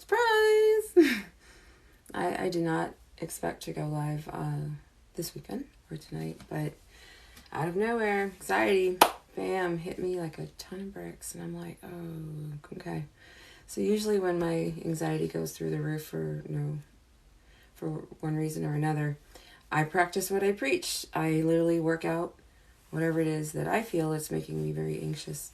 Surprise! I did not expect to go live this weekend or tonight, but out of nowhere, anxiety, bam, hit me like a ton of bricks, and I'm like, oh, okay. So usually when my anxiety goes through the roof for one reason or another, I practice what I preach. I literally work out whatever it is that I feel is making me very anxious.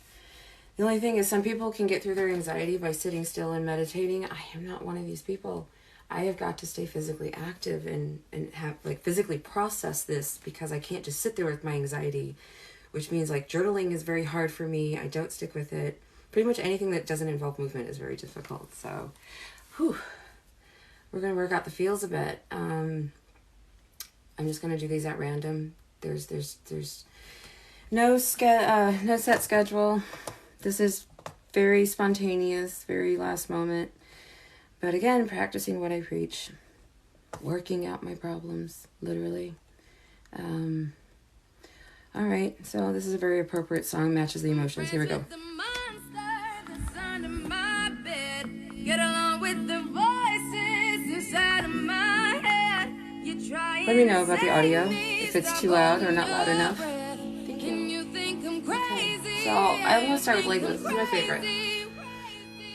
The only thing is some people can get through their anxiety by sitting still and meditating. I am not one of these people. I have got to stay physically active and have physically process this, because I can't just sit there with my anxiety, which means journaling is very hard for me. I don't stick with it. Pretty much anything that doesn't involve movement is very difficult. So, we're going to work out the feels a bit. I'm just going to do these at random. There's no set schedule. This is very spontaneous, very last moment. But again, practicing what I preach. Working out my problems, literally. All right, so this is a very appropriate song, matches the emotions. Here we go. Get along with the voices inside of my head. Let me know about the audio, if it's too loud or not loud enough. Thank you. Okay. So I'm going to start with Legos. This is my favorite.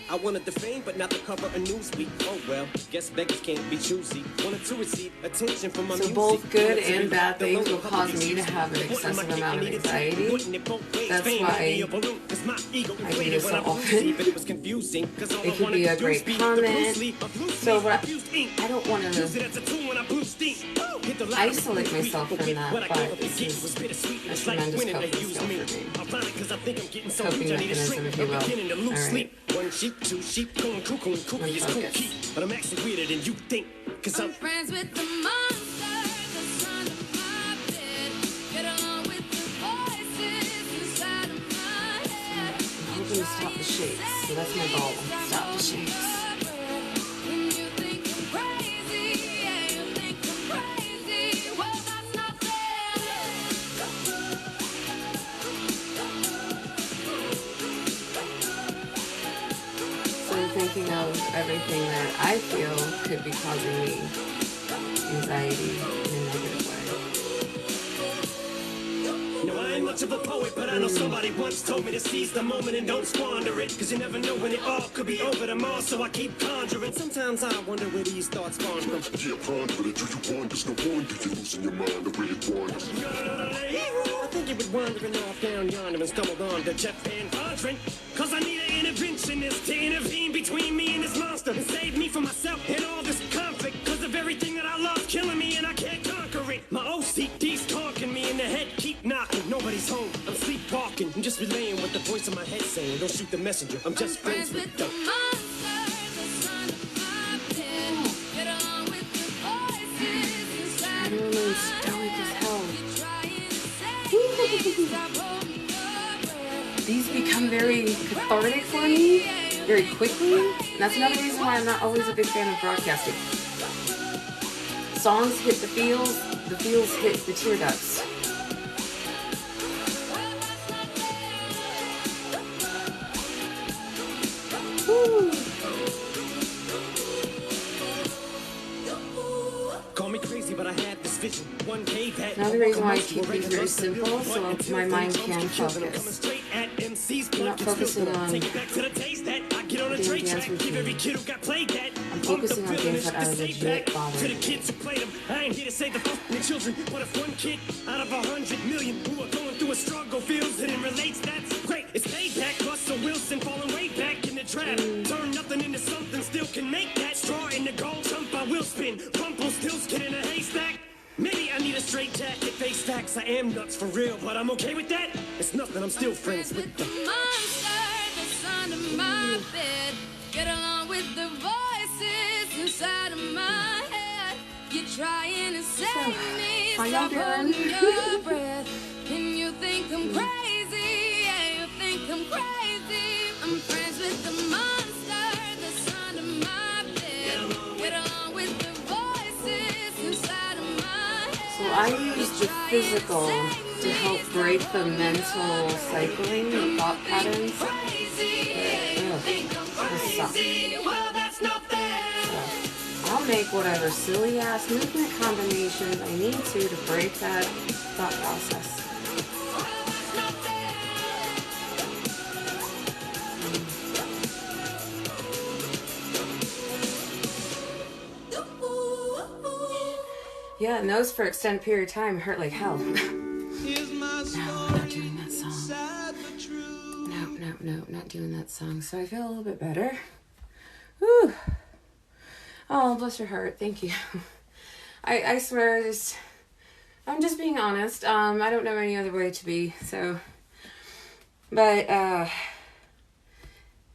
I wanted the fame, but not the cover of Newsweek. Oh well, guess beggars can't be choosy. Wanted to receive attention from my music. Both good and bad things will cause me to have an excessive amount of anxiety. That's why I do this so often. It could be a great comment. So I don't want to isolate myself from that, but this is a tremendous coping skill for me. Coping mechanism, if you will. Alright. One sheep, two sheep, going cuckoo and cuckoo is cool key. But I'm actually weirder than you think. Cause I'm friends with the monster that's under my bed. Get along with the voices inside of my head. I'm hoping to stop the shakes. So that's my goal. Stop the shakes. Thinking of everything that I feel could be causing me anxiety in a negative way. No, I ain't much of a poet, but I know somebody once told me to seize the moment and don't squander it. Cause you never know when it all could be over tomorrow, so I keep conjuring. Sometimes I wonder where these thoughts spawn from. Yeah, ponder it. Do you wonder? No wonder you're losing your mind the way it wanders. I think you were wandering off down yonder and stumbled on to Jeff Van Vondren. Cause I need an interventionist to intervene between me and this monster and save me from myself and all this conflict. Cause of everything that I love killing me and I can't conquer it. My OCD's talking me in the head, keep knocking. Nobody's home, I'm sleepwalking. I'm just relaying what the voice in my head saying. Don't shoot the messenger, I'm just friends with the monster that's under my bed. Get along with the voices inside of my head. These become very cathartic for me very quickly. And that's another reason why I'm not always a big fan of broadcasting. Songs hit the feels hit the tear ducts. Woo. Call me crazy, but I had this vision. One day that another reason why I keep these very simple, so my mind can focus. I'm not focusing on damn dance routine. I'm focusing on things that are legit bothering me. I ain't here to save the fucking children, but if one kid out of 100 million who are going through a struggle feels it and relates, that's great. It's payback. Russell Wilson falling way back in the trap. Turn nothing into something, still can make that straw in the gold jump. I will spin. Rumpelstiltskin in a haystack. Maybe I need a straight jacket, face facts. I am nuts for real, but I'm okay with that. It's nothing, I'm still friends with the monster that's under my bed. Get along with the voices inside of my head. You're trying to save me, stop holding your breath. And you think I'm crazy, yeah, you think I'm crazy. I'm friends with the monster that's under my bed. Get along with the voices inside of my head. So I use the physical to help break the mental cycling, the thought patterns. This sucks. make whatever silly ass movement combinations I need to break that thought process. Yeah, and those for extended period of time hurt like hell. No, I'm not doing that song. No, not doing that song. So I feel a little bit better. Whew. Oh, bless your heart. Thank you. I swear, I'm just being honest. I don't know any other way to be. So, but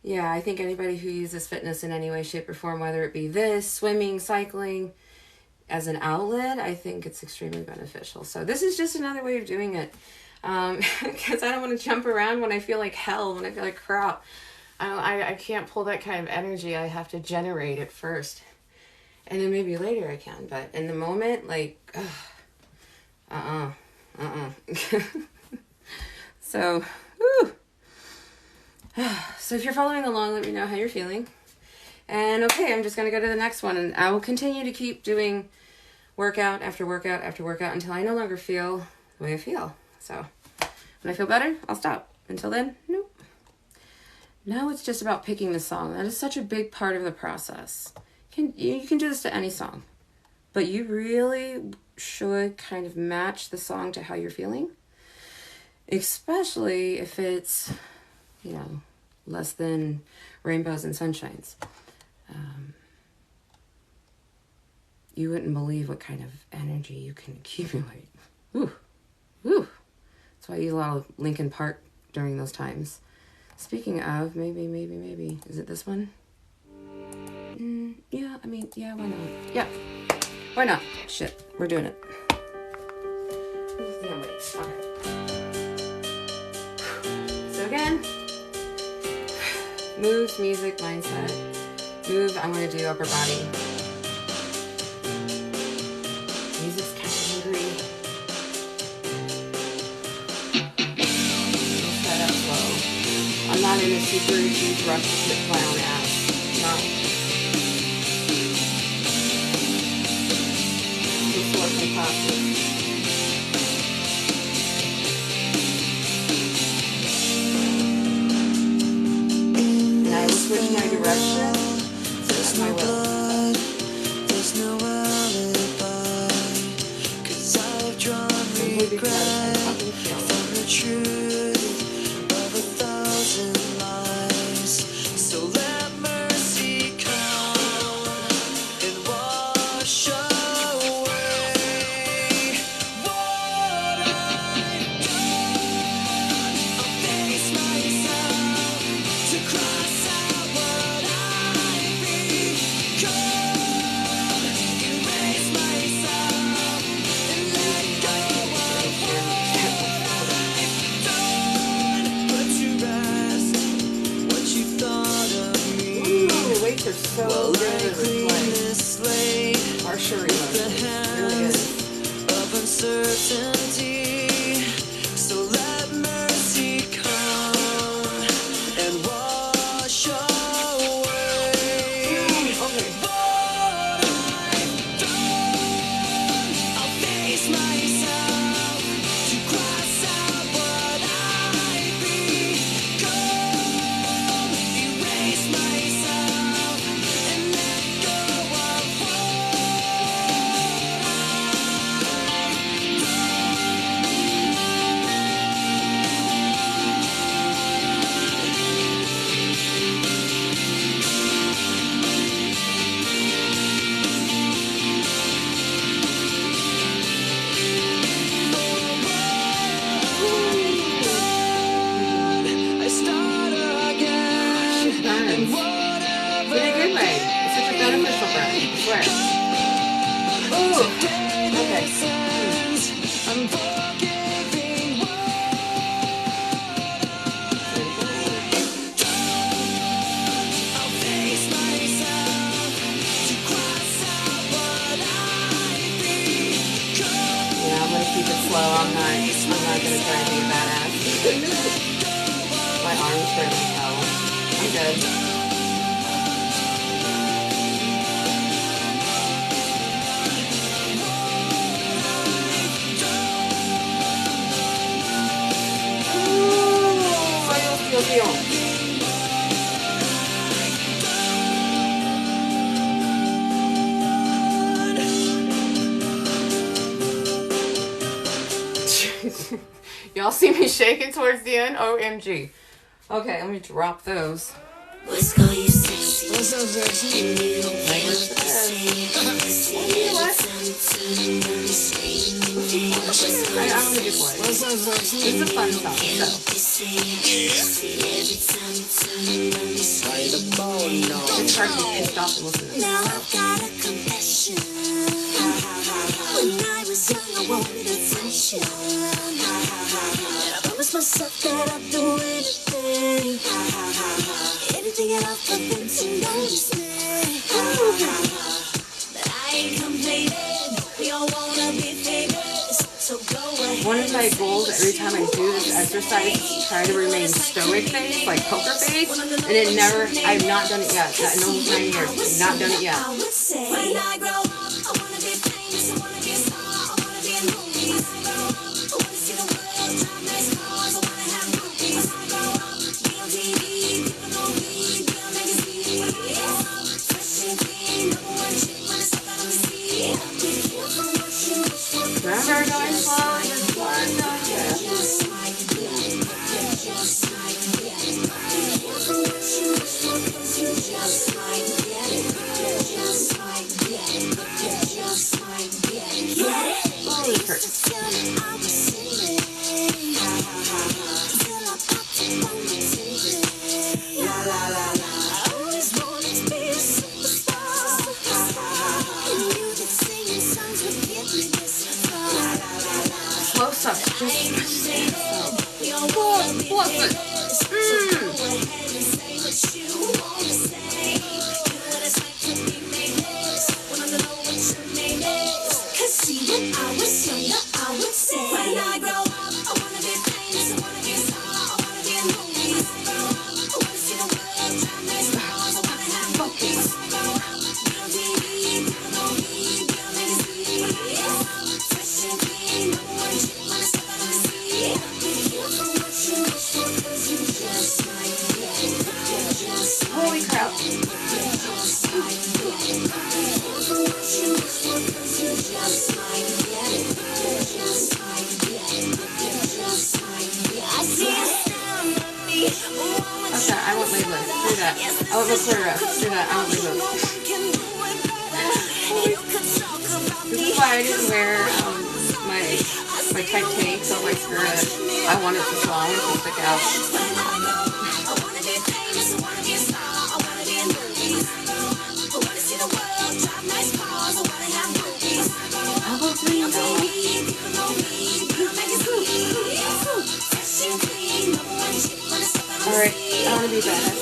yeah, I think anybody who uses fitness in any way, shape, or form, whether it be this, swimming, cycling, as an outlet, I think it's extremely beneficial. So this is just another way of doing it. Because I don't want to jump around when I feel like hell, when I feel like crap. I can't pull that kind of energy. I have to generate it first. And then maybe later I can. But in the moment, like, So, whew. So if you're following along, let me know how you're feeling. And okay, I'm just going to go to the next one. And I will continue to keep doing workout after workout after workout until I no longer feel the way I feel. So when I feel better, I'll stop. Until then, nope. Now it's just about picking the song. That is such a big part of the process. You can do this to any song. But you really should kind of match the song to how you're feeling. Especially if it's, less than rainbows and sunshines. You wouldn't believe what kind of energy you can accumulate. Woo. That's why I use a lot of Linkin Park during those times. Speaking of, maybe. Is it this one? Yeah, why not? Yeah, why not? Shit, we're doing it. Yeah, wait. Okay. So again, moves, music, mindset. Move, I'm going to do upper body. Music's kind of hungry. Set up slow. I'm not in a super huge rush to sit my own ass. Not. Just working classes. And I will switch my direction at my will. There's no alibi, 'cause I've drawn regret from the truth of 1,000 lies. So let mercy come and wash away what I've done. I'll face myself to cross out what I've become. Erase myself and let go of what I've done. Put to rest what you thought of me. Ooh, weights are so good. It's like partial the hands of uncertainty. So let mercy come and wash away what I've done. I'll face myself to cross out what I've become. Erase myself and let go of what I start again. And whatever in a good way. It's such a beneficial breath, I swear. Ooh. Okay. I'm forgiving what I've done. I'll face myself to cross out what I've become. Yeah, I'm gonna keep it slow. I'm not gonna try to be a badass. My arms hurt like hell. I'm good. Y'all see me shaking towards the end? OMG. Okay, let me drop those. What's call you sexy? What's up, sexy? And you don't Like feel this. the same. I don't think it's what. What's up, sexy? It's a fun song, so. By the bone, no. It's hard to be pissed off and listen to this. Now I've got a confession. When I was young, I wanted attention. And I promised myself that I'd do anything. Anything at all for them to notice me. But I ain't complaining. We all wanna be famous. So go ahead. One of my goals every time I do this exercise is to try to remain stoic face, like poker face, and it never, I've not done it yet. In almost 9 years, I've not done it yet. I would say, when I grow up, I wanna be famous, I wanna be a star, I wanna be in movies. I wanna see the world, drive nice cars, I wanna have movies. I grow up, be on TV, people know me, be on magazines. Fresh and clean, number one chick when I step out on the scene. Be careful what you wish for. Remember going slow and just flying down there. Just like that, just like that. Be careful what you wish for, 'cause you just like that, just like that, just like that. Get it? Holy crap. Till I was sailing, till I popped up on the TV. La la la la. I always wanted to be a superstar. And you that singing songs would get me this far. La la la la. Slow stuff, just We all wanna be what's it? famous. So go ahead and say what you wanna say. You know what it's like to be famous. Wanna know what your name is. 'Cause see, when I was younger, I would say, when I grow up, I wanna be famous. I wanna be a star. I wanna be in movies. I wanna see the world, drive nice cars. I wanna have movies. I grow up, be on TV, people know me, be on magazines. Fresh and clean, number one chick when I step out on the scene. Be careful what you wish for, 'cause you just like that. Just Holy crap. just like that. Be careful what you wish for, 'cause you just like that. Just like that. Just like that. I see it down on me. Okay, I want Layla. Do that. I want Layla. Do that. I want Layla. This is why I didn't wear my tight tank, so my skirt. I want it to long and to stick out. Alright, I want to be bad.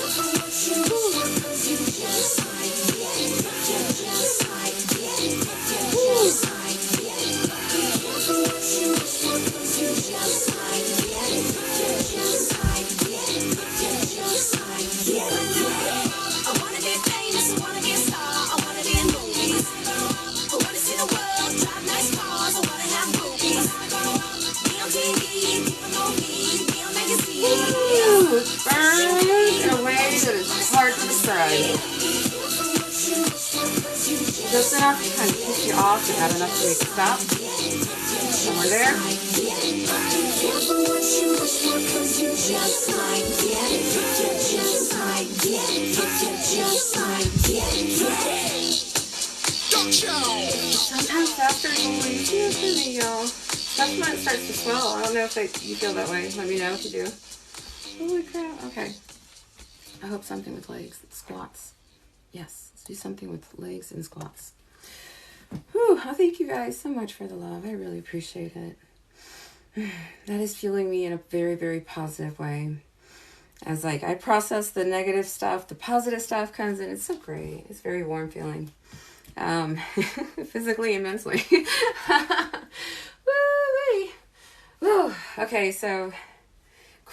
Ooh, it burns in a way that is hard to describe. Just enough to kind of piss you off, but not enough to make you stop. Somewhere there. Sometimes faster is always good for me, y'all. That's when it starts to swell. I don't know if you feel that way. Let me know if you do. Holy crap. Okay. I hope something with legs. Squats. Yes. Let's do something with legs and squats. Whew. I thank you guys so much for the love. I really appreciate it. That is fueling me in a very, very positive way. As like I process the negative stuff, the positive stuff comes in. It's so great. It's very warm feeling. Physically and mentally. Woo-wee. Woo. Okay, so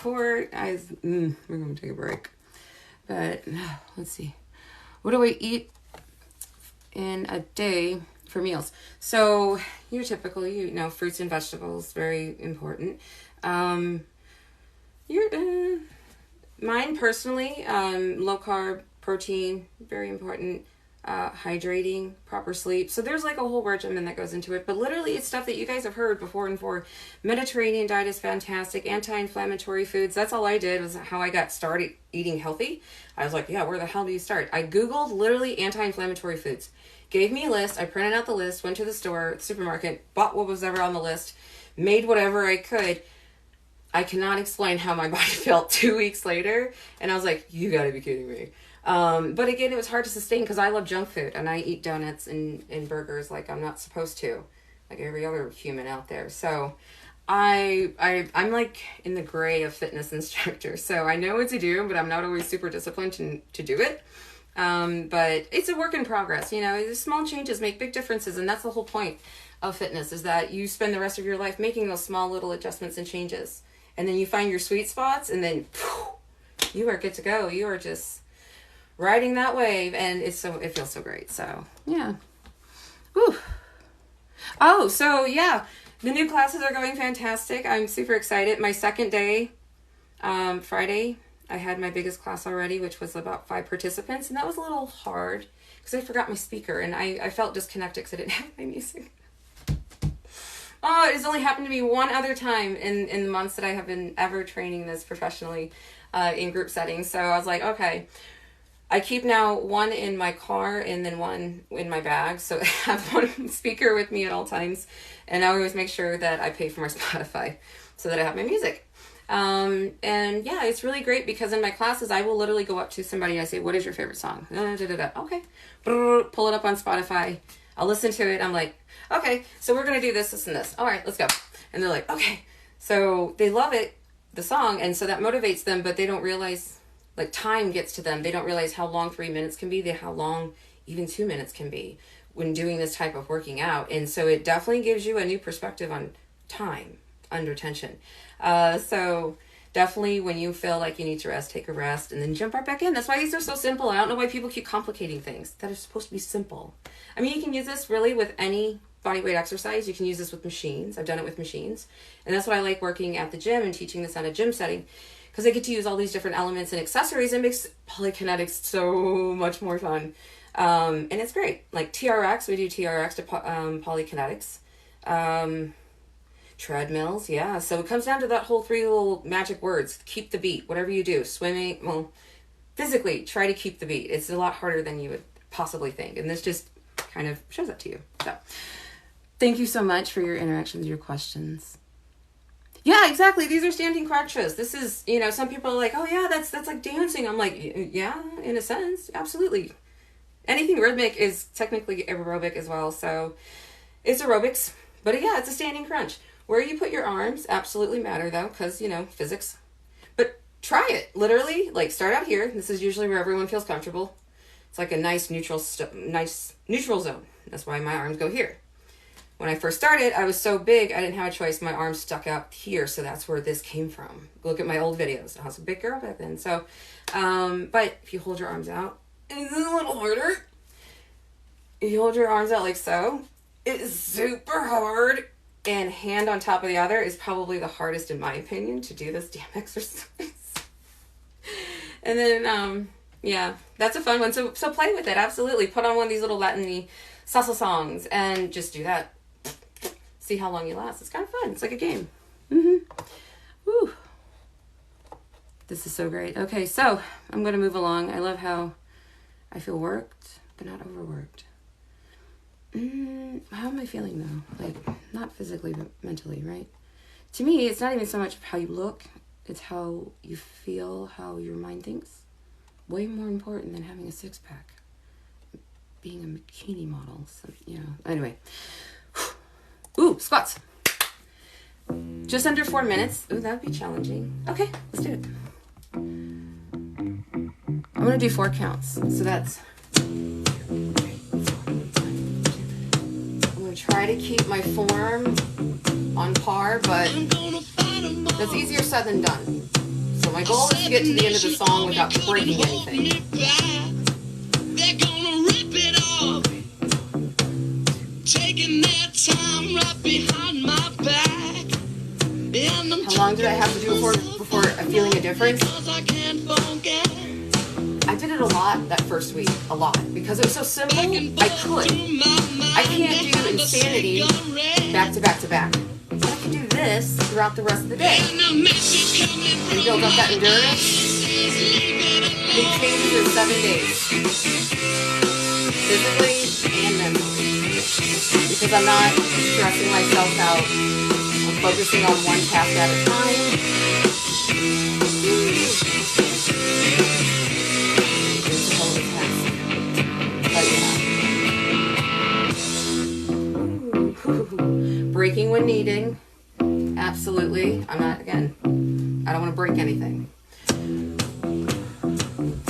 we're going to take a break. But let's see. What do we eat in a day for meals? So you're typically, you know, fruits and vegetables, very important. Mine personally, low carb, protein, very important. hydrating, proper sleep. So there's like a whole regimen that goes into it, but literally it's stuff that you guys have heard before and for. Mediterranean diet is fantastic. Anti-inflammatory foods. That's all I did, was how I got started eating healthy. I was like, yeah, where the hell do you start? I Googled literally anti-inflammatory foods. Gave me a list. I printed out the list, went to the store, supermarket, bought what was ever on the list, made whatever I could. I cannot explain how my body felt 2 weeks later. And I was like, you gotta be kidding me. But again, it was hard to sustain because I love junk food and I eat donuts and burgers like I'm not supposed to, like every other human out there. So I'm like in the gray of fitness instructor. So I know what to do, but I'm not always super disciplined to do it. But it's a work in progress. You know, the small changes make big differences. And that's the whole point of fitness, is that you spend the rest of your life making those small little adjustments and changes. And then you find your sweet spots and then you are good to go. You are just riding that wave, and it feels so great. So yeah. Whew. Oh, so yeah, the new classes are going fantastic. I'm super excited. My second day, Friday, I had my biggest class already, which was about 5 participants, and that was a little hard because I forgot my speaker, and I felt disconnected because I didn't have my music. Oh, it has only happened to me one other time in the months that I have been ever training this professionally in group settings. So I was like, okay. I keep now one in my car and then one in my bag. So I have one speaker with me at all times. And I always make sure that I pay for my Spotify so that I have my music. And yeah, it's really great because in my classes, I will literally go up to somebody and I say, what is your favorite song? Okay. Pull it up on Spotify. I'll listen to it. I'm like, okay, so we're going to do this, this, and this. All right, let's go. And they're like, okay. So they love it, the song. And so that motivates them, but they don't realize, like, time gets to them. They don't realize how long 3 minutes can be, how long even 2 minutes can be when doing this type of working out. And so it definitely gives you a new perspective on time under tension. So definitely when you feel like you need to rest, take a rest and then jump right back in. That's why these are so simple. I don't know why people keep complicating things that are supposed to be simple. I mean, you can use this really with any body weight exercise. You can use this with machines. I've done it with machines. And that's why I like working at the gym and teaching this at a gym setting, because I get to use all these different elements and accessories. It makes Polykinetics so much more fun. And it's great. Like TRX, we do TRX to Polykinetics. Treadmills, yeah. So it comes down to that whole 3 little magic words. Keep the beat. Whatever you do, swimming, well, physically, try to keep the beat. It's a lot harder than you would possibly think. And this just kind of shows that to you. So thank you so much for your interactions, your questions. Yeah, exactly. These are standing crunches. This is, you know, some people are like, oh yeah, that's like dancing. I'm like, yeah, in a sense, absolutely. Anything rhythmic is technically aerobic as well. So it's aerobics, but yeah, it's a standing crunch. Where you put your arms absolutely matter though, because, you know, physics. But try it. Literally, like start out here. This is usually where everyone feels comfortable. It's like a nice neutral zone. That's why my arms go here. When I first started, I was so big, I didn't have a choice. My arms stuck out here, so that's where this came from. Look at my old videos. I was a big girl back then. So, but if you hold your arms out, it's a little harder. If you hold your arms out like so, it is super hard. And hand on top of the other is probably the hardest, in my opinion, to do this damn exercise. And then, yeah, that's a fun one. So play with it. Absolutely. Put on one of these little Latin-y salsa songs and just do that. See how long you last. It's kind of fun. It's like a game. Woo. This is so great. Okay, so I'm going to move along. I love how I feel worked, but not overworked. How am I feeling though? Like, not physically, but mentally, right? To me, it's not even so much how you look. It's how you feel, how your mind thinks. Way more important than having a six-pack. Being a bikini model. So, you know, anyway. Ooh, squats. Just under 4 minutes. Ooh, that would be challenging. Okay, let's do it. I'm going to do 4 counts. So that's... Try to keep my form on par, but that's easier said than done. So my goal is to get to the end of the song without breaking anything. They're gonna rip it off, taking their time right behind my back. How long did I have to do before feeling a difference? I did it a lot that first week, a lot, because it was so simple. I could. I can't do insanity back to back to back. But I can do this throughout the rest of the day and build up that endurance. Big changes in 7 days, physically and mentally, because I'm not stressing myself out. I'm focusing on one task at a time. It's a whole new task. But yeah. Breaking when needing. Absolutely. I'm not, again, I don't want to break anything.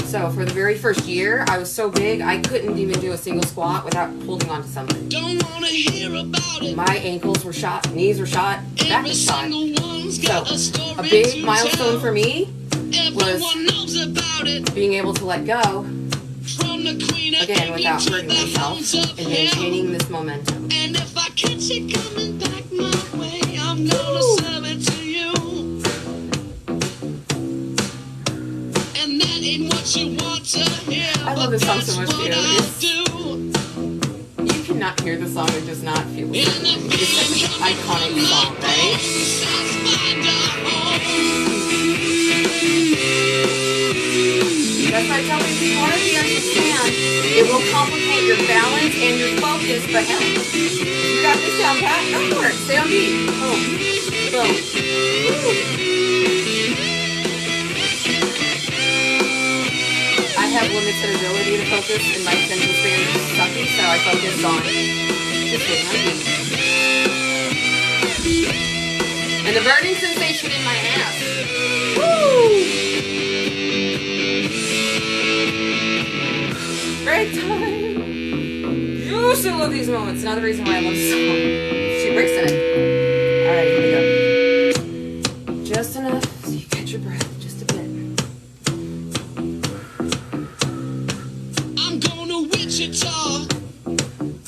So for the very first year, I was so big, I couldn't even do a single squat without holding on to something. Don't wanna hear about it. My ankles were shot, knees were shot, back was shot. So a big milestone for me was being able to let go, again, without hurting myself and maintaining this momentum. And if I catch it coming back my way, I'm gonna serve it to you. And that ain't what you want to hear. I love this song so much too. You cannot hear the song and just not feel it. It's such an iconic song, right? That's why I tell people, if you want to be understand, it will complicate your balance and your focus, but hell, you got this down pat, go for it. Stay on beat. Boom. Boom. Woo. I have limited ability to focus, and my attention span is sucky, so I focus on just staying on beat. And the burning sensation in my ass. Woo! Break time! Yes, I love these moments. Another reason why I love this song. She breaks in it. Alright, here we go. Just enough so you catch your breath just a bit. I'm going to Wichita.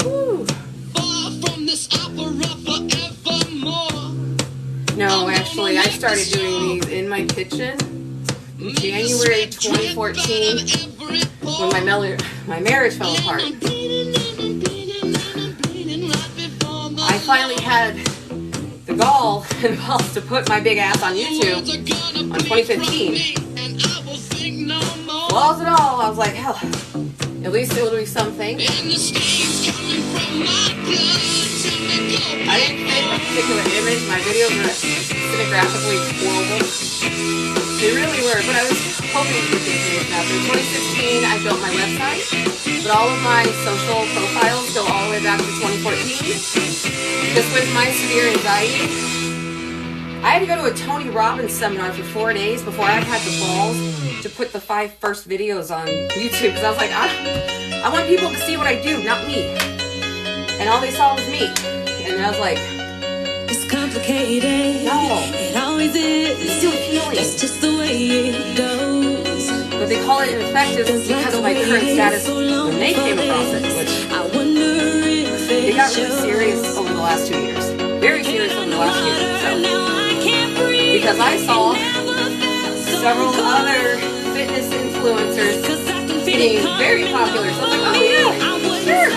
Woo! Far from this opera forevermore. No, actually, I started doing these in my kitchen in January 2014 when my marriage fell apart. I finally had the gall and balls to put my big ass on YouTube on 2015. Flaws and all, I was like, hell, at least it'll do something. I didn't fit a particular image. My videos were cinematographically horrible. They really were, but I was hoping to get the information out there. In 2016, I built my website, but all of my social profiles go all the way back to 2014. Because with my severe anxiety, I had to go to a Tony Robbins seminar for 4 days before I had the balls to put the 5 first videos on YouTube. Because I was like, I want people to see what I do, not me. And all they saw was me. And I was like, It's complicated. no. It always is. It's still healing. That's just the way it goes. But they call it ineffective because of my current status when they came across it, which I wonder if they got really serious over the last 2 years. Very serious over the last year. So, because I saw several other fitness influencers getting very popular. So I was like, oh yeah, sure.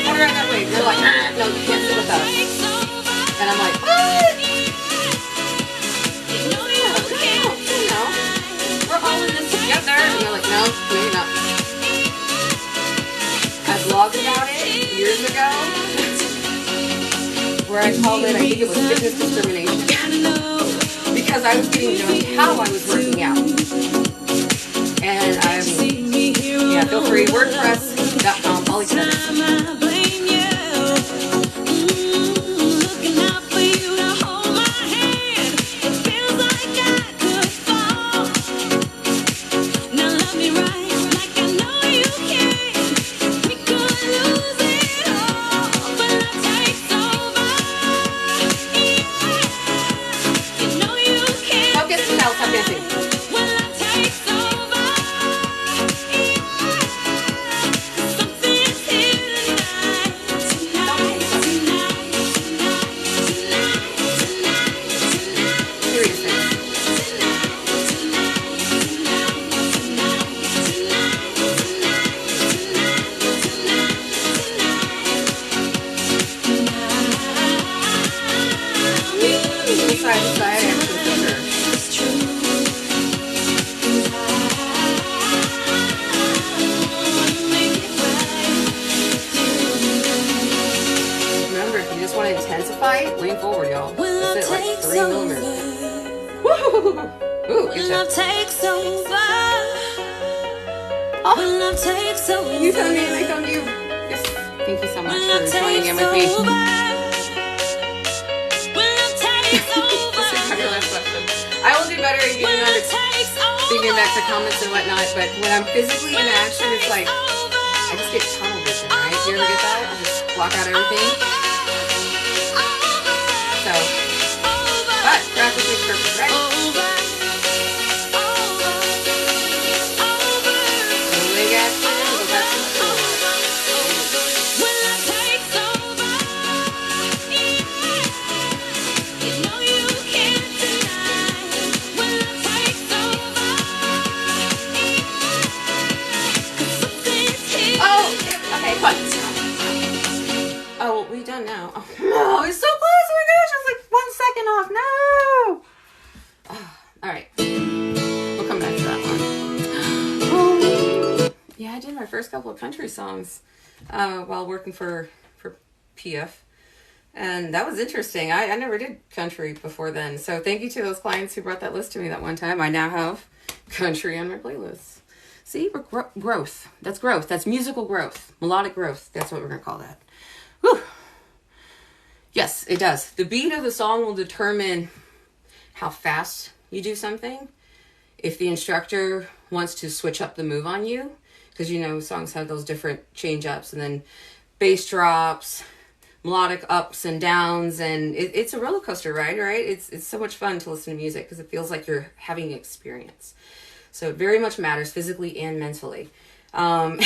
Put her that way. They're like, no, you can't sit with us. And I'm like, what? We're all in this together. And they're like, no, maybe not. I blogged about it years ago, where I called it, I think it was fitness discrimination, because I was getting judged how I was working out. And yeah, feel free, WordPress.com, Polykinetics. 3 millimeters. Woo! Ooh, when love takes over. Oh. When love takes over. You tell me, and I come to you. Yes. Thank you so much for joining in with me. When love takes over. This is your last question. I will do better at getting on to thinking back to comments and whatnot, but when I'm physically in action, it's like I just get tunnel vision, right? Do you ever get that? I just block out everything. So, but practice makes perfect, right? Leg action, go back to the floor. Oh, we done now. Oh, no, it's so close. Oh my gosh, I was like 1 second off. No. Oh, all right. We'll come back to that one. Oh. Yeah, I did my first couple of country songs while working for PF. And that was interesting. I never did country before then. So thank you to those clients who brought that list to me that one time. I now have country on my playlist. See, we're growth. That's growth. That's musical growth. Melodic growth. That's what we're going to call that. Whew. Yes, it does. The beat of the song will determine how fast you do something. If the instructor wants to switch up the move on you, because you know songs have those different change ups and then bass drops, melodic ups and downs, and it's a roller coaster ride, right? It's so much fun to listen to music because it feels like you're having an experience. So it very much matters physically and mentally. Woo.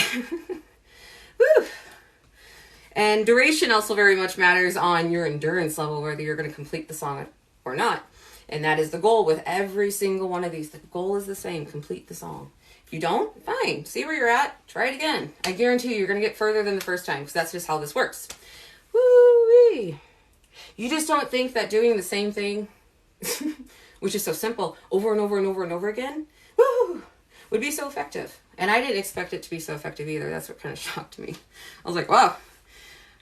And duration also very much matters on your endurance level, whether you're going to complete the song or not. And that is the goal with every single one of these. The goal is the same, complete the song. If you don't, fine, see where you're at, try it again. I guarantee you, you're going to get further than the first time because that's just how this works. Woo-wee. You just don't think that doing the same thing, which is so simple, over and over and over and over again, woo, would be so effective. And I didn't expect it to be so effective either. That's what kind of shocked me. I was like, wow.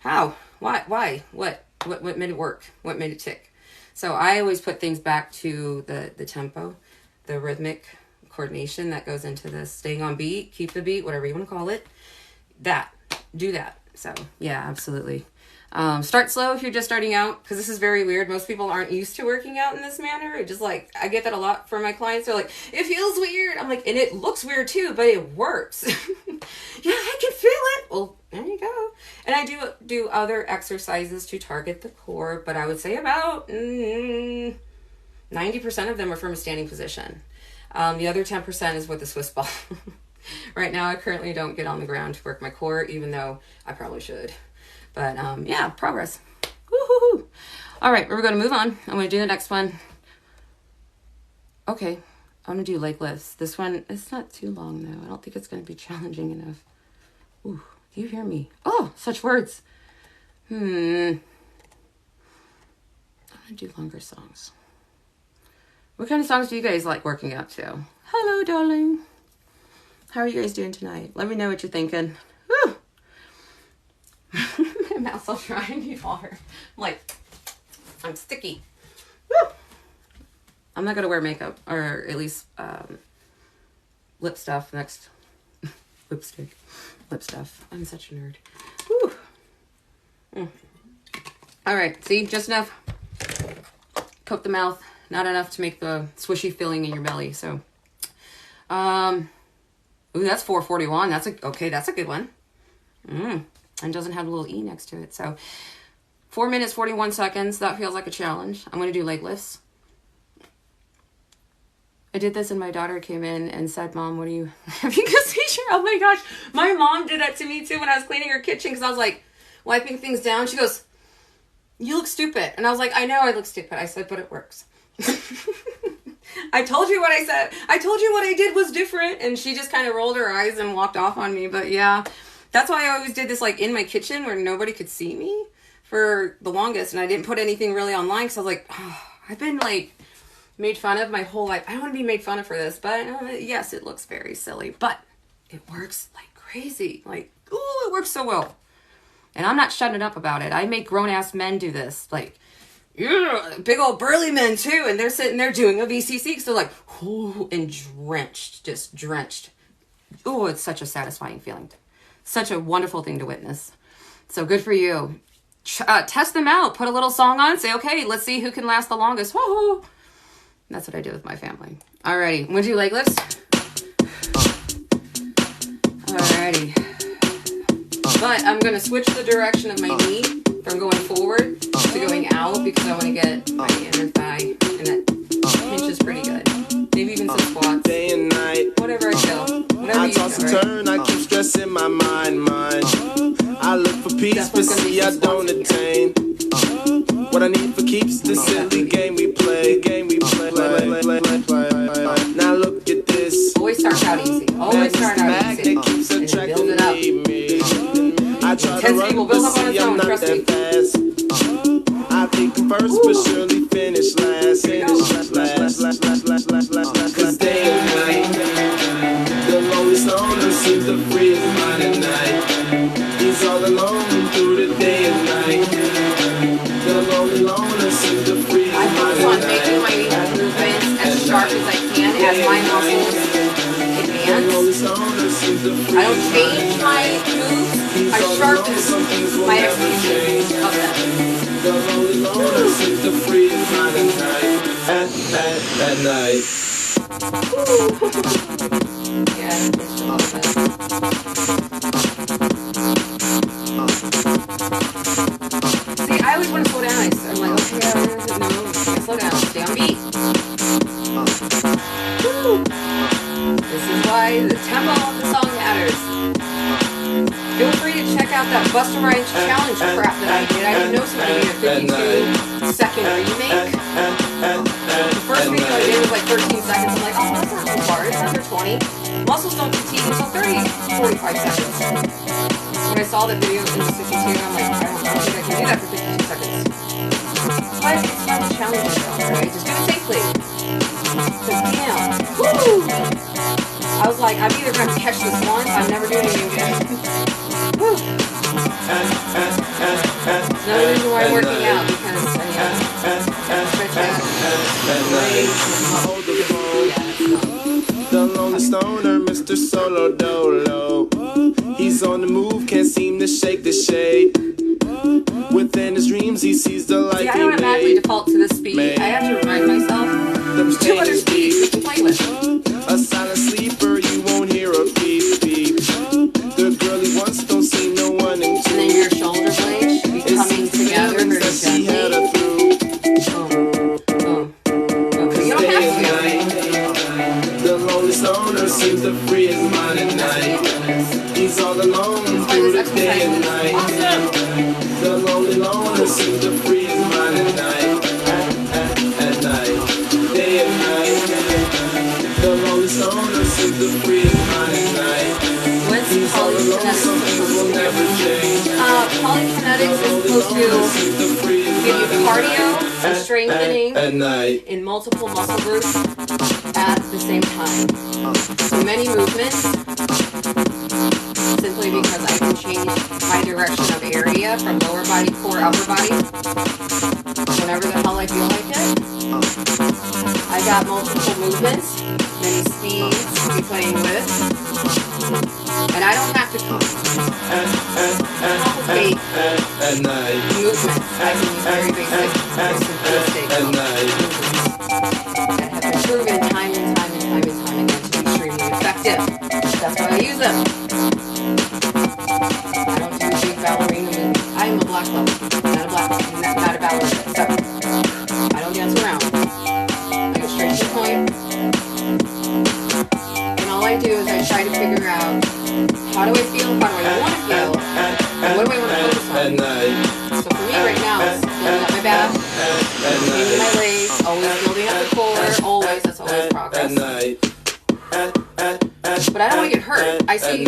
How? Why? What made it work? What made it tick? So I always put things back to the tempo, the rhythmic coordination that goes into this. Staying on beat, keep the beat, whatever you want to call it. Do that. So yeah, absolutely. Start slow if you're just starting out, because this is very weird. Most people aren't used to working out in this manner. It just like, I get that a lot from my clients. They're like, it feels weird. I'm like, and it looks weird too, but it works. Yeah, I can feel it. Well, there you go. And I do other exercises to target the core, but I would say about 90% of them are from a standing position. The other 10% is with the Swiss ball. Right now, I currently don't get on the ground to work my core, even though I probably should. But yeah, progress. Woo-hoo-hoo. All right, we're going to move on. I'm going to do the next one. Okay, I'm going to do leg lifts. This one, it's not too long, though. I don't think it's going to be challenging enough. Ooh, do you hear me? Oh, such words. I'm going to do longer songs. What kind of songs do you guys like working out to? Hello, darling. How are you guys doing tonight? Let me know what you're thinking. Woo! My mouth's all dry. I need water. I'm sticky. Woo! I'm not going to wear makeup, or at least lip stuff next. Lipstick. Lip stuff. I'm such a nerd. Woo! All right. See? Just enough. Coat the mouth. Not enough to make the swishy feeling in your belly. So, ooh, that's 441. That's a good one. And doesn't have a little E next to it. So 4 minutes, 41 seconds. That feels like a challenge. I'm going to do leg lifts. I did this and my daughter came in and said, Mom, what are you having a seizure? Oh my gosh. My mom did that to me too when I was cleaning her kitchen because I was like wiping things down. She goes, you look stupid. And I was like, I know I look stupid. I said, but it works. I told you what I said. I told you what I did was different. And she just kind of rolled her eyes and walked off on me. But yeah, that's why I always did this like in my kitchen where nobody could see me for the longest. And I didn't put anything really online because I was like, oh, I've been like made fun of my whole life. I don't want to be made fun of for this. But yes, it looks very silly. But it works like crazy. Like, ooh, it works so well. And I'm not shutting up about it. I make grown-ass men do this. Like, yeah, big old burly men too, and they're sitting there doing a VCC, so like, ooh, and drenched, just drenched. Oh, it's such a satisfying feeling. Such a wonderful thing to witness. So good for you. Test them out. Put a little song on. Say, okay, let's see who can last the longest. Woohoo! That's what I do with my family. Alrighty, want to do leg lifts? Alrighty. But I'm going to switch the direction of my knee from going forward to going out because I want to get my inner thigh, and that pinch is pretty good. Maybe even some squats. Day and night. Whatever I feel. Whatever I you toss and feel, turn, I keep stressing my mind. I look for peace, but see I don't attain. What I need for keeps the silly game we play. Now look at this. always starts out easy. Always start out easy. That keeps And then build attracting it up. me. I try to Intensity will run, build but up on its see I'm own, not trust me. that fast. I think I'm first, but surely finish last. Cause day and night, the lonely loner seems to free his mind at night. He's all alone through the day and night. The lonely loner seems to free his I mind focus on at making night. my movements as sharp as I can as my muscles advance. I don't change my moves. I sharpen my execution of them. The lonely loner seems to free his mind at night. Yeah, it's a little bit. See, I always want to slow down. I'm like, okay, no, can't slow down. Stay on beat. Woo. This is why the tempo of the song matters. Feel free to check out that Busta Rhymes challenge crap that I did. I didn't know somebody did a 52-second remake. The first video I did was like 13 seconds. I'm like, oh, that's not too far. It's under 20. Muscles don't fatigue until 30, 45 seconds. When I saw the video in 62, I'm like, I don't think I can do that for 52 seconds. But it's fun to challenge yourself, right? Just do it safely. So, damn. Woo! I was like, I'm either going to catch this once, I'm never doing it again. Woo! Another reason why I'm working out, because the lonely stoner, Mr. Solo Dolo. He's on the move, can't seem to shake the shade. Within his dreams, he sees the life. See, I don't automatically default to this speed. I have to remind myself there's two other speeds we can play with. A silent sleeper, you won't hear a beep beep. The girl he wants don't see no one in two. And then your shoulder blades should be coming together very gently. Boom. But you don't have to. The lonely stoner seems to free his mind at night. He's all alone through the day and night. Awesome. The lonely loner seems to free his mind at night. At night. Day and night. The lonely stoner seems to free his mind at night. What's He's all alone, some things will never change. Polykinetics is supposed to give you cardio and strengthening at night. in multiple muscle groups at the same time. So many movements, simply because I can change my direction of area from lower body, core, upper body, whenever the hell I feel like it. I got multiple movements, many speeds to be playing with, and I don't have to complicate movements. I can use very basic, very simplistic movements that have been proven time and time again to be extremely effective. That's why I use them. I don't do big ballerina moves. I am a black belt, not a ballerina. So I don't dance around. I go straight to the point. And all I do is I try to figure out, how do I feel? How do I want to feel? And what do I want to focus on? So for me right now, it's building up my back, maintaining my legs, always building up the core, always. That's always progress. But I don't want to get hurt. I see a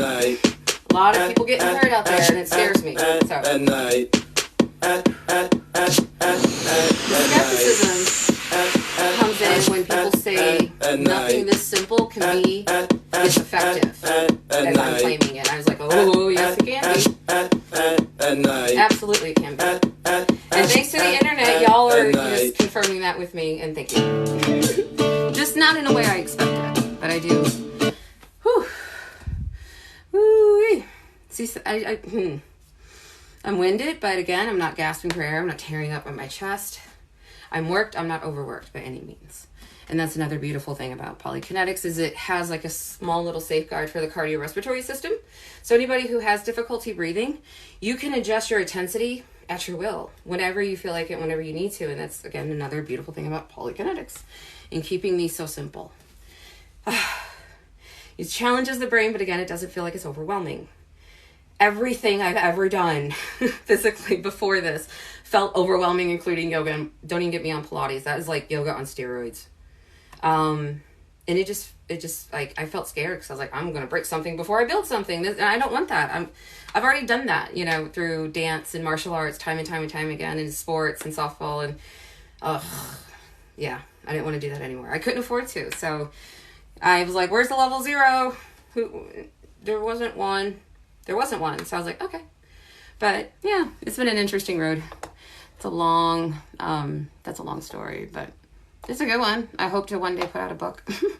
lot of people getting hurt out there, and it scares me. So the skepticism comes in when people say nothing this simple can be this effective as I'm claiming it. I was like, oh, yes, it can be. Absolutely, it can be. And thanks to the internet, y'all are See, I'm winded, but again, I'm not gasping for air. I'm not tearing up on my chest. I'm worked. I'm not overworked by any means. And that's another beautiful thing about Polykinetics is it has like a small little safeguard for the cardiorespiratory system. So anybody who has difficulty breathing, you can adjust your intensity at your will, whenever you feel like it, whenever you need to. And that's, again, another beautiful thing about Polykinetics in keeping me so simple. It challenges the brain, but again, it doesn't feel like it's overwhelming. Everything I've ever done physically before this felt overwhelming, including yoga. And don't even get me on Pilates. That is like yoga on steroids. And it just like, I felt scared because I was like, I'm going to break something before I build something. And I don't want that. I've already done that, you know, through dance and martial arts time and time and time again, and sports and softball. And, yeah, I didn't want to do that anymore. I couldn't afford to. So I was like, where's the level 0? There wasn't one. So I was like, okay. But yeah, it's been an interesting road. It's a long, that's a long story, but it's a good one. I hope to one day put out a book. If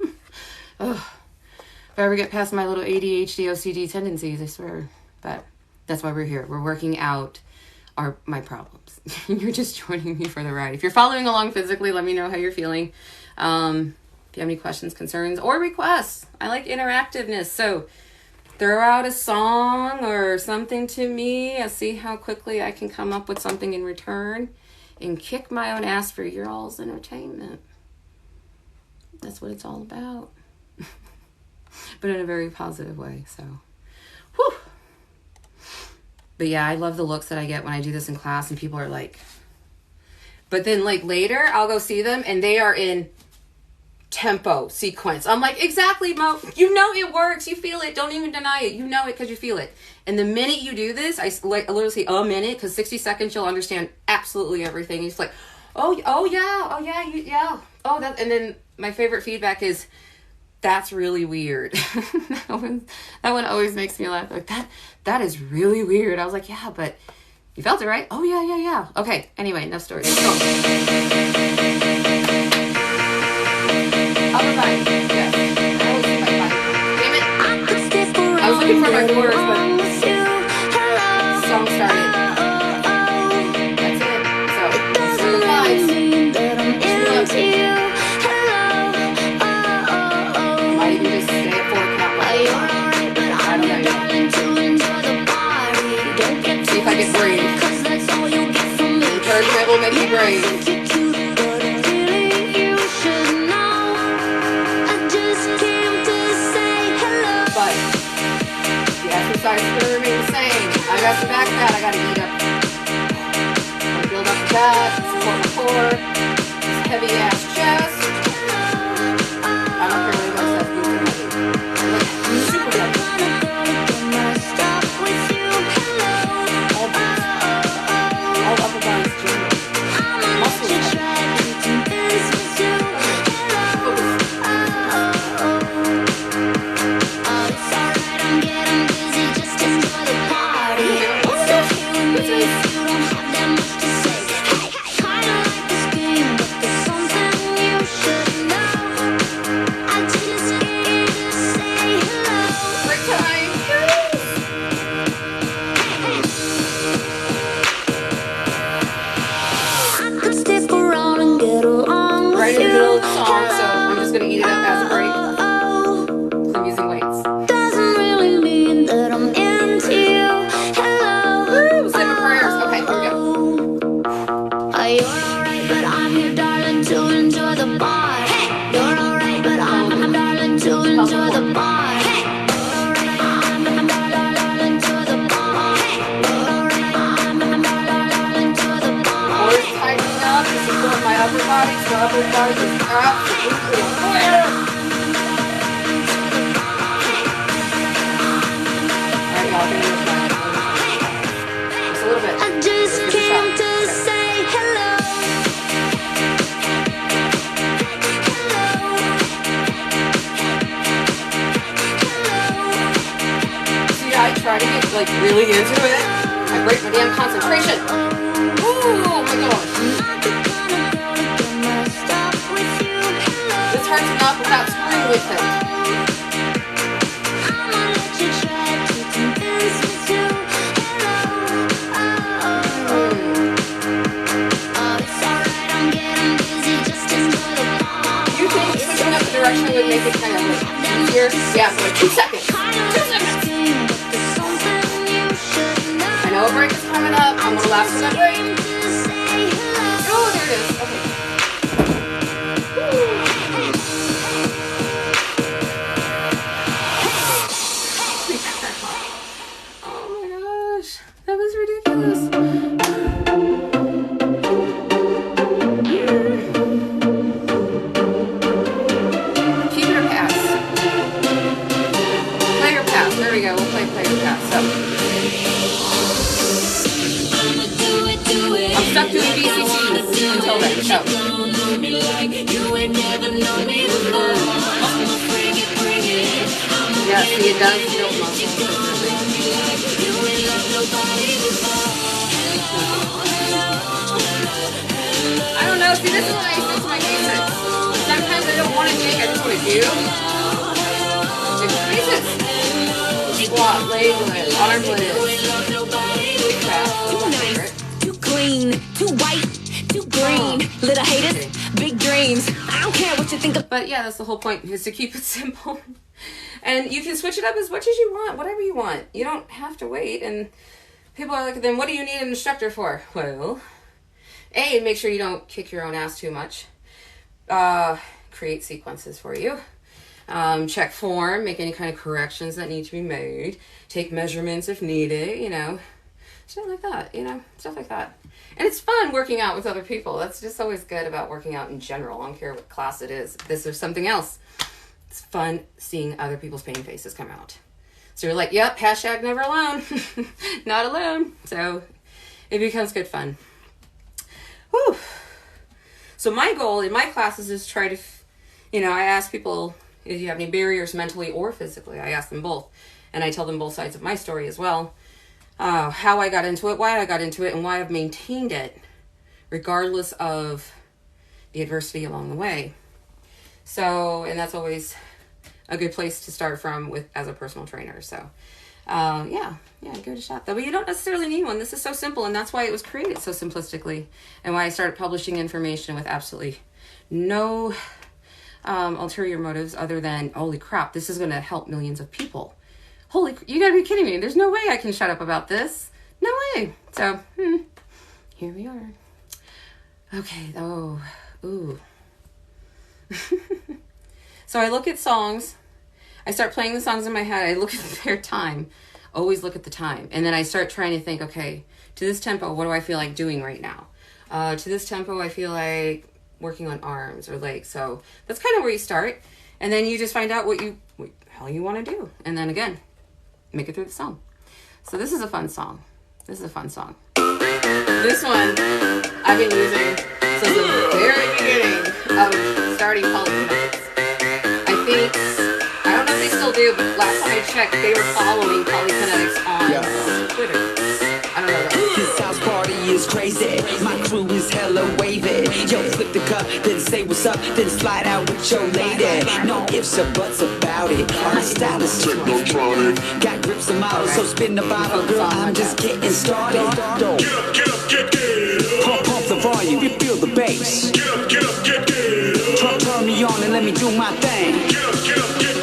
I ever get past my little ADHD, OCD tendencies, I swear. But that's why we're here. We're working out my problems. You're just joining me for the ride. If you're following along physically, let me know how you're feeling. If you have any questions, concerns, or requests, I like interactiveness. So throw out a song or something to me. I'll see how quickly I can come up with something in return and kick my own ass for your all's entertainment. That's what it's all about. But in a very positive way, so. Whew. But yeah, I love the looks that I get when I do this in class and people are like, but then like later I'll go see them and they are in tempo sequence. I'm like, exactly, Mo. You know it works. You feel it. Don't even deny it. You know it because you feel it. And the minute you do this, I literally say a minute because 60 seconds you'll understand absolutely everything. It's like, oh yeah. Oh, that. And then my favorite feedback is, that's really weird. that one always makes me laugh. Like that is really weird. I was like, yeah, but you felt it, right? Oh yeah. Okay. Anyway, enough stories. Let's go. Upper body. Yes. I always do my body. Damn it. I was looking for my chorus, but the song started. That's it. So, let's do the vibes. I might even just stay at 4 count. I don't know. See if I can breathe. Encouragement will make you brave. Exercise is going to remain the same. I got some back fat I got to eat up. I'm going to build up the back, support my core, this heavy ass chest. I don't care what anybody says, boots are heavy. Like, super heavy. All upper body's general. Muscle heavy. Try to get like really into it. I break my damn concentration. Ooh, oh my gosh. It's hard to knock without screwing with it. I'm gonna laugh for that brain. Oh, there it is. Okay. Oh my gosh, that was ridiculous. Keep it or pass. Play or pass. There we go. We'll play or pass. So. I'm stuck doing BCC until then. So. Yeah, see, it does build muscles. I don't know. See, this is my basics. Sometimes I don't want to take. I just want to do. It's basics. Squat, leg lift, arm lift. Big fat. Too nice, too clean, too white, too green. Little haters, big dreams. I don't care what you think of. But yeah, that's the whole point, is to keep it simple. And you can switch it up as much as you want, whatever you want. You don't have to wait. And people are like, then what do you need an instructor for? Well, A, make sure you don't kick your own ass too much. Create sequences for you. Check form, make any kind of corrections that need to be made. Take measurements if needed, stuff like that, stuff like that. And it's fun working out with other people. That's just always good about working out in general. I don't care what class it is. If this or something else. It's fun seeing other people's pain faces come out. So you're like, yep, hashtag never alone. Not alone. So it becomes good fun. Whew. So my goal in my classes is try to, I ask people if you have any barriers mentally or physically. I ask them both. And I tell them both sides of my story as well. How I got into it, why I got into it, and why I've maintained it regardless of the adversity along the way. So, and that's always a good place to start from as a personal trainer. So, yeah, give it a shot though. But you don't necessarily need one. This is so simple, and that's why it was created so simplistically, and why I started publishing information with absolutely no ulterior motives other than, holy crap, this is going to help millions of people. You gotta be kidding me. There's no way I can shut up about this. No way. So, here we are. Okay, ooh. So I look at songs. I start playing the songs in my head. I look at their time. Always look at the time. And then I start trying to think, okay, to this tempo, what do I feel like doing right now? To this tempo, I feel like working on arms or legs. So that's kind of where you start. And then you just find out what the hell you want to do. And then again, make it through the song. So this is a fun song. This one I've been using since the very beginning of starting Polykinetics. I don't know if they still do, but last time I checked, they were following Polykinetics on Twitter. I don't know though. This house party is crazy. My crew is hella wavy. Yo, flip the cup, then say what's up, then slide out with your lady. No ifs or buts about it. Our style is technotronic. Got grips and models, so spin the bottle, girl. I'm just getting started. Get up, get Pump the volume, you feel the bass. Get up, get Turn me on and let me do my thing. Get up, get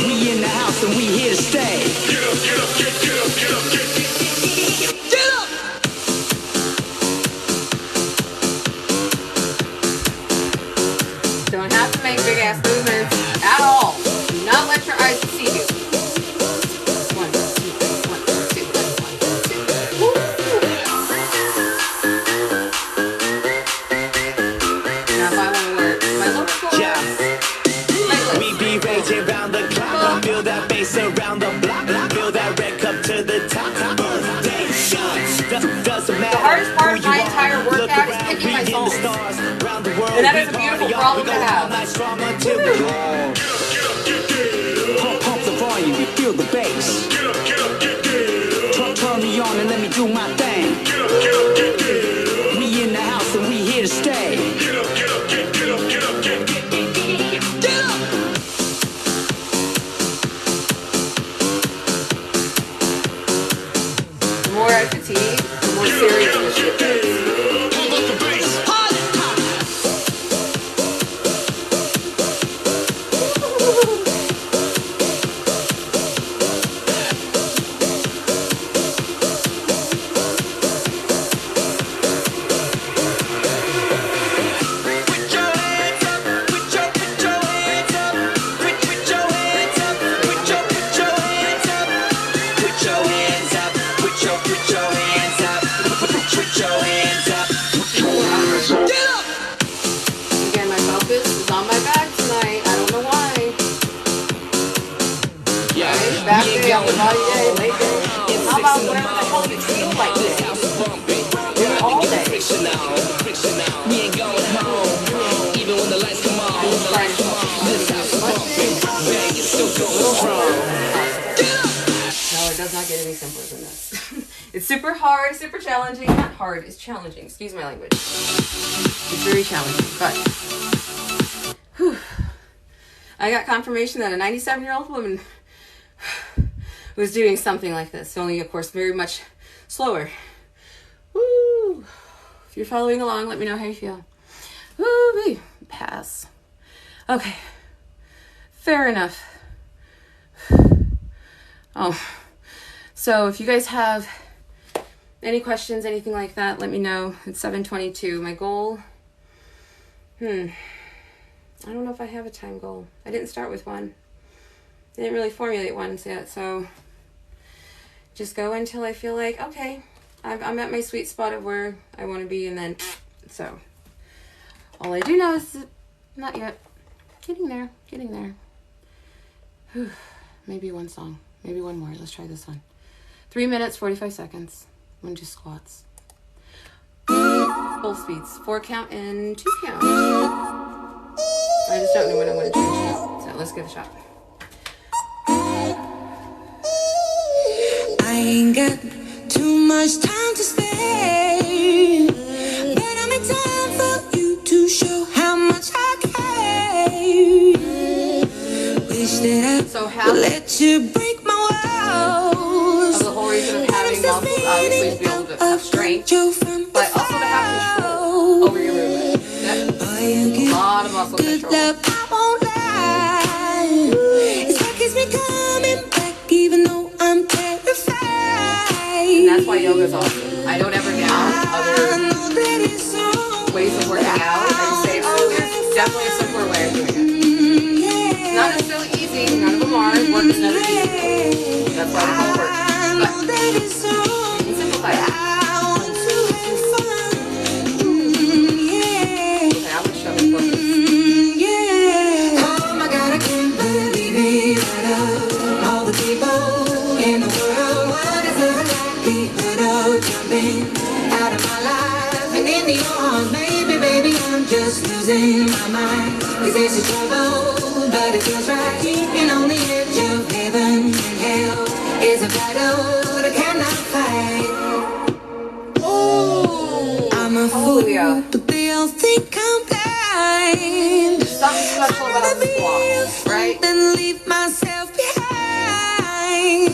We in the house and we here to stay. Get up, get up. Don't have to make big ass movements at all. Do not let your eyes deceive you. 1, 2, 1, 2, 1, 2. Woo. Now if I want to work my lower core, We be raging round the clock. Feel that bass around the block. Feel that red cup to the top. Birthday shots. Doesn't matter. The hardest part of my entire workout is picking my songs. And that is a beautiful problem to have. Pump the volume, you feel the bass. Turn me on and let me do my thing. We in the house and we here to stay. Get up. The more I fatigue, the more serious this shit gets. than this. It's super hard, super challenging. Not hard, it's challenging. Excuse my language. It's very challenging, but whew, I got confirmation that a 97-year-old woman was doing something like this, only of course very much slower. Woo! If you're following along, let me know how you feel. Woo-wee. Pass. Okay. Fair enough. Oh. So if you guys have any questions, anything like that, let me know. It's 7:22. My goal, I don't know if I have a time goal. I didn't start with one. I didn't really formulate one yet, so just go until I feel like, okay, I'm at my sweet spot of where I want to be, and then, so all I do know is not yet. Getting there. Whew. Maybe one song. Maybe one more. Let's try this one. 3 minutes, 45 seconds. I'm gonna do squats. Full speeds. 4 count and 2 count. I just don't know when I'm gonna change it. So let's give it a shot. I ain't got too much time to spare, but I make time for you to show how much I care. Wish that I could let you break my walls. The whole reason of having muscles obviously is to be able to have strength, but also to have control over your movement. That's a lot of muscle control. I won't lie. It's what keeps me coming back, even though I'm terrified. And that's why yoga's awesome. I don't ever down other ways of working out. I just say, oh, there's definitely a simpler way of doing it. It's not necessarily easy. None of them are. Work is never easy. That's why the whole works. But you can simplify it. Okay, I'm gonna shove it focus. Oh my God, I can't believe it. All the people in the world, what is the likelihood of jumping out of my life and into your arms? Baby, I'm just losing my mind. 'Cause it's a trouble, but it feels right. Keeping on the edge of heaven and hell is a battle that I cannot fight. I'm a fool, but they all think I'm blind. There's something special about the squat, right? And leave myself behind.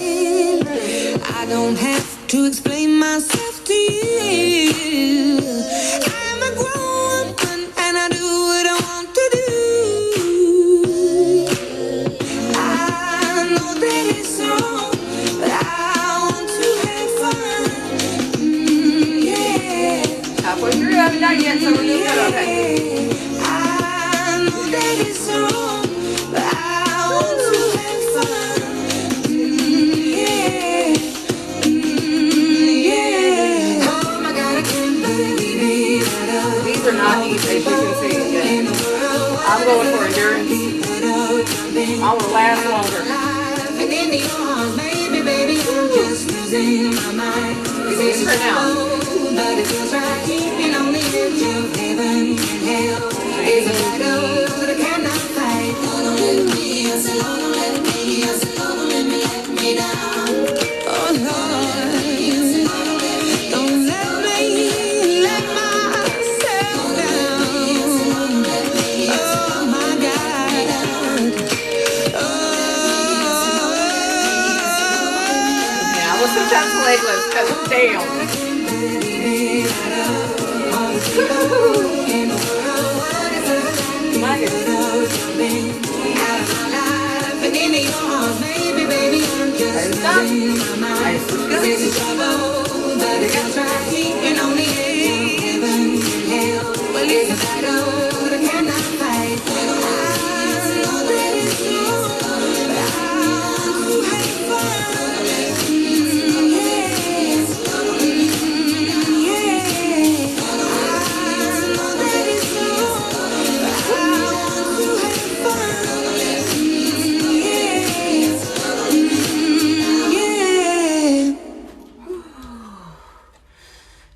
I don't have to explain myself to you. I'm a grown woman and I do what I want to do. I know that it's wrong, but I want to have fun. Yeah. Halfway through, I haven't done yet, so we're doing good, okay. I know that it's wrong, but I want to have fun. Yeah. Oh my God, I can't believe it. These are not easy, as you can see. I'm going for endurance. I want to last longer. And in the arms, baby, I'm just losing my mind. 'Cause it's For now. but it feels right. Keeping on the edge of heaven and hell is a battle that I cannot fight. Don't let me, I said, don't let me, I said, don't let me let me down. Oh Lord, don't let me let myself down. Oh my God. Yeah, well, sometimes legless, because damn. My goodness. And in your arms, baby, I'm just losing my mind. 'Cause it's a trouble, but it feels right. Keeping on the edge of heaven and hell. Well, it's a battle that I cannot fight. I know that it's wrong, but I want to have fun.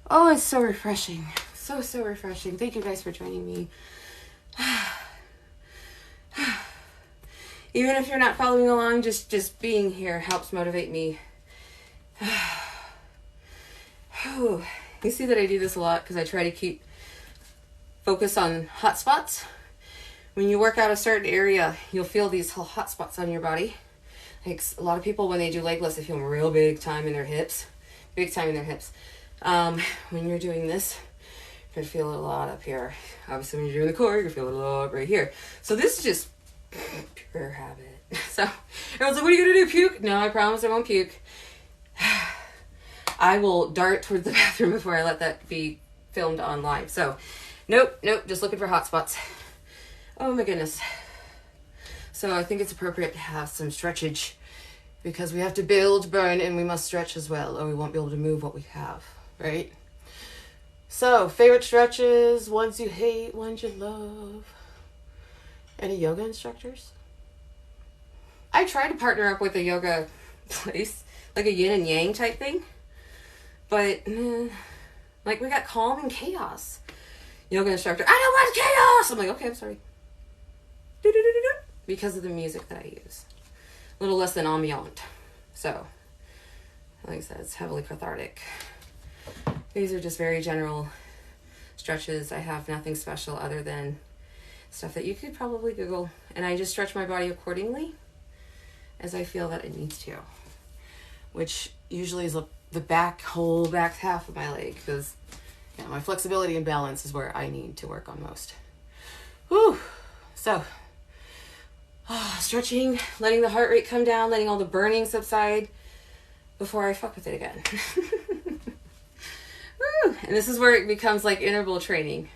Oh, it's so refreshing. So refreshing. Thank you guys for joining me. Even if you're not following along, just being here helps motivate me You see that I do this a lot because I try to keep focus on hot spots. When you work out a certain area, you'll feel these hot spots on your body. Like a lot of people, when they do leg lifts, they feel real big time in their hips. Big time in their hips. When you're doing this, you're going to feel it a lot up here. Obviously, when you're doing the core, you're going to feel it a lot right here. So this is just pure habit. So everyone's like, what are you going to do, puke? No, I promise I won't puke. I will dart towards the bathroom before I let that be filmed on live. So, nope, just looking for hot spots. Oh my goodness. So I think it's appropriate to have some stretchage because we have to build, burn, and we must stretch as well, or we won't be able to move what we have, right? So, favorite stretches, ones you hate, ones you love. Any yoga instructors? I tried to partner up with a yoga place, like a yin and yang type thing. But, like, we got calm and chaos. Yoga instructor, I don't want chaos! I'm like, okay, I'm sorry. Because of the music that I use. A little less than ambient. So, like I said, it's heavily cathartic. These are just very general stretches. I have nothing special other than stuff that you could probably Google. And I just stretch my body accordingly as I feel that it needs to. Which usually is the whole back half of my leg. Because my flexibility and balance is where I need to work on most. Whew. So, stretching, letting the heart rate come down, letting all the burning subside before I fuck with it again. Woo. And this is where it becomes like interval training.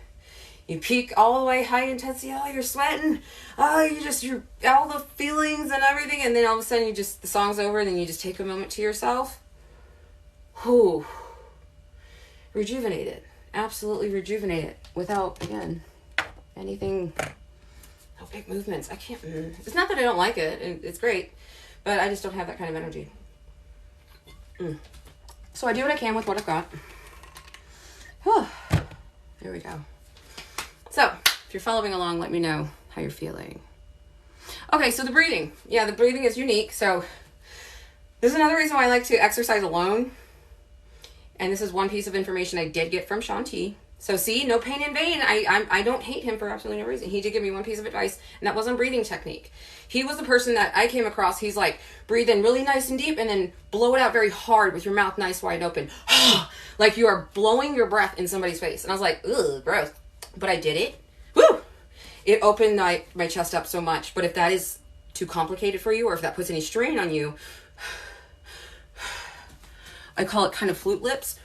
You peak all the way high intensity, you're sweating, you're all the feelings and everything, and then all of a sudden the song's over, and then you just take a moment to yourself. Whew. Rejuvenate it. Absolutely rejuvenate it without, again, anything, no big movements. I can't, it's not that I don't like it, it's great, but I just don't have that kind of energy. So I do what I can with what I've got. Whew. There we go. So, if you're following along, let me know how you're feeling. Okay, so the breathing. Yeah, the breathing is unique. So, this is another reason why I like to exercise alone. And this is one piece of information I did get from Shaun T. So, see, no pain in vain. I don't hate him for absolutely no reason. He did give me one piece of advice, and that was on breathing technique. He was the person that I came across. He's like, breathe in really nice and deep, and then blow it out very hard with your mouth nice wide open. Like you are blowing your breath in somebody's face. And I was like, ugh, gross. But I did it. Woo! It opened my chest up so much. But if that is too complicated for you, or if that puts any strain on you, I call it kind of flute lips.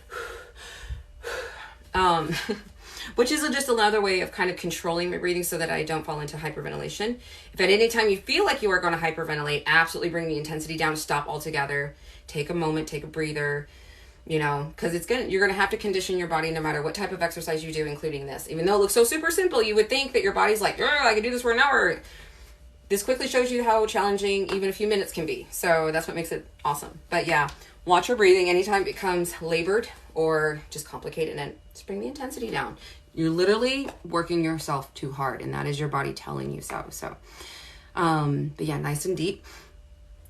Which is just another way of kind of controlling my breathing so that I don't fall into hyperventilation. If at any time you feel like you are going to hyperventilate, absolutely bring the intensity down, stop altogether, take a moment, take a breather, because you're going to have to condition your body no matter what type of exercise you do, including this. Even though it looks so super simple, you would think that your body's like, I can do this for an hour. This quickly shows you how challenging even a few minutes can be. So that's what makes it awesome. But yeah, watch your breathing. Anytime it becomes labored or just complicated, and just bring the intensity down. You're literally working yourself too hard, and that is your body telling you so. So, but yeah, nice and deep.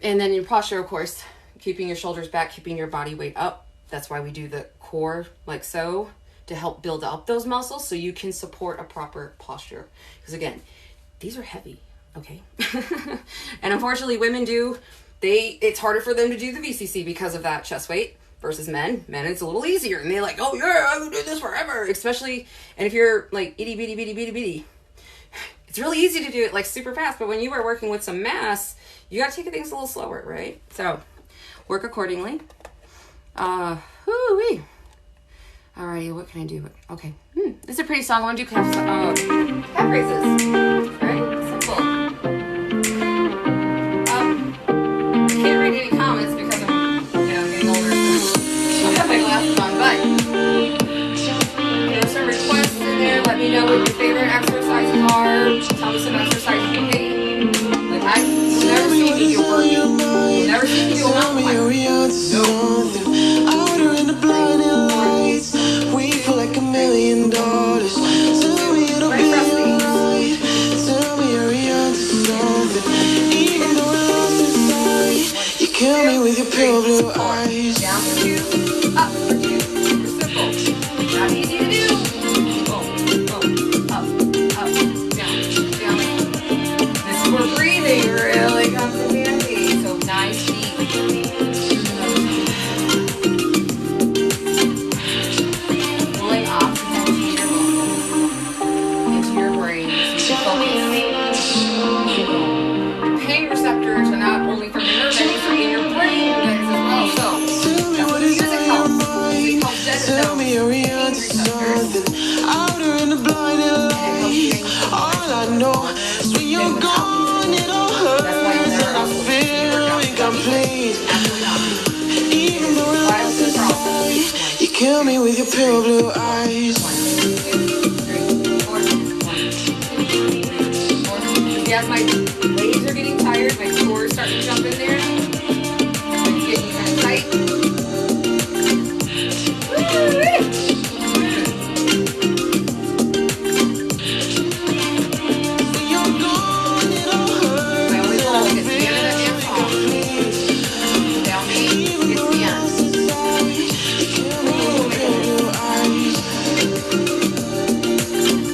And then your posture, of course, keeping your shoulders back, keeping your body weight up. That's why we do the core like so, to help build up those muscles so you can support a proper posture. Because again, these are heavy, okay? And unfortunately, women it's harder for them to do the VCC because of that chest weight versus men. Men, it's a little easier. And they're like, oh yeah, I will do this forever. Especially, and if you're like itty bitty, it's really easy to do it like super fast. But when you are working with some mass, you got to take things a little slower, right? So work accordingly. Whoo-wee. Alrighty, what can I do? Okay. This is a pretty song. I want to do kind of cat phrases. Alright, simple. Can't read any comments because I'm, getting older. So I have my glasses on, but there's some requests in there. Let me know what your favorite exercises are. Tell me some exercises you hate. Like, I've never seen you do working. I've never seen you do a mountain climber. No. In the blinding lights, we feel like $1 million. Tell me it'll be alright. Tell me kill me with your pale blue eyes. Yeah, my legs are getting tired. My core is starting to jump in there. It's getting kind of tight. My only goal is the end of that damn song. Without me, it's the end.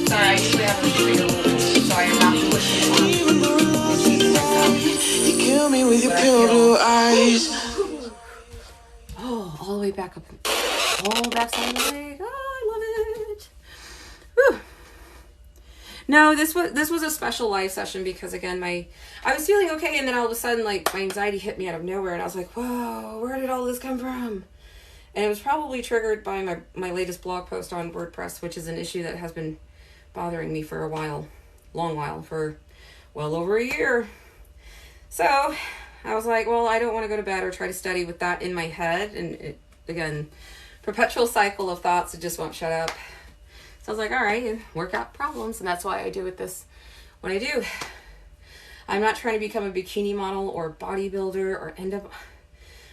Sorry, I usually have a bigger rule, so I am not pushing on. You kill me with your pale blue eyes. Oh, all the way back up. All back on the leg. Oh, I love it. Whew. No, this was a special live session because again, I was feeling okay, and then all of a sudden, like, my anxiety hit me out of nowhere, and I was like, whoa, where did all this come from? And it was probably triggered by my latest blog post on WordPress, which is an issue that has been bothering me for a while, long while, for well over a year. So I was like, well, I don't want to go to bed or try to study with that in my head. And it, again, perpetual cycle of thoughts that just won't shut up. So I was like, all right, work out problems. And that's why I do with this when I do. I'm not trying to become a bikini model or bodybuilder or end up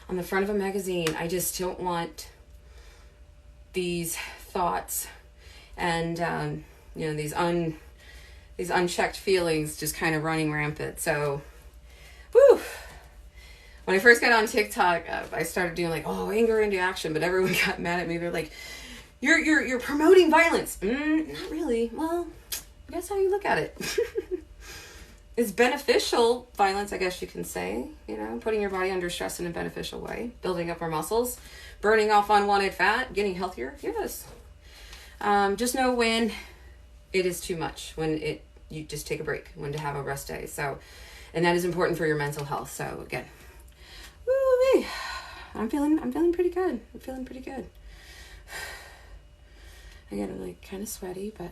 on the front of a magazine. I just don't want these thoughts and, these unchecked feelings just kind of running rampant. So, whew. When I first got on TikTok, I started doing like, anger into action, but everyone got mad at me. They're like, you're promoting violence. Not really. Well, that's how you look at it. It's beneficial violence, I guess you can say, putting your body under stress in a beneficial way, building up our muscles, burning off unwanted fat, getting healthier. Yes. Just know when it is too much, when you just take a break, when to have a rest day. So, and that is important for your mental health. So again, woo-wee. I'm feeling pretty good. I'm feeling pretty good. Again, I'm like kind of sweaty, but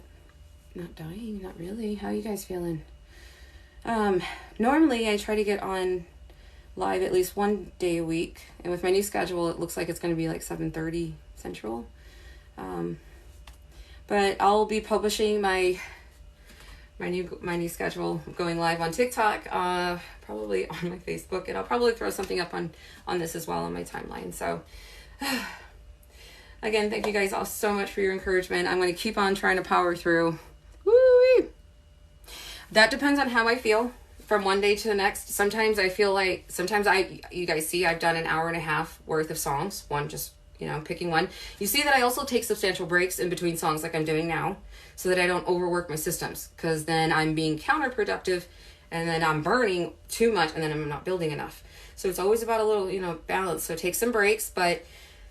not dying, not really. How are you guys feeling? Normally I try to get on live at least one day a week, and with my new schedule, it looks like it's going to be like 7:30 Central. But I'll be publishing my new schedule, going live on TikTok, probably on my Facebook, and I'll probably throw something up on this as well on my timeline. So again, thank you guys all so much for your encouragement. I'm going to keep on trying to power through. Woo-wee. That depends on how I feel from one day to the next. Sometimes I feel like, you guys see I've done an hour and a half worth of songs, one just, picking one. You see that I also take substantial breaks in between songs like I'm doing now, so that I don't overwork my systems, because then I'm being counterproductive, and then I'm burning too much, and then I'm not building enough. So it's always about a little, balance. So take some breaks, but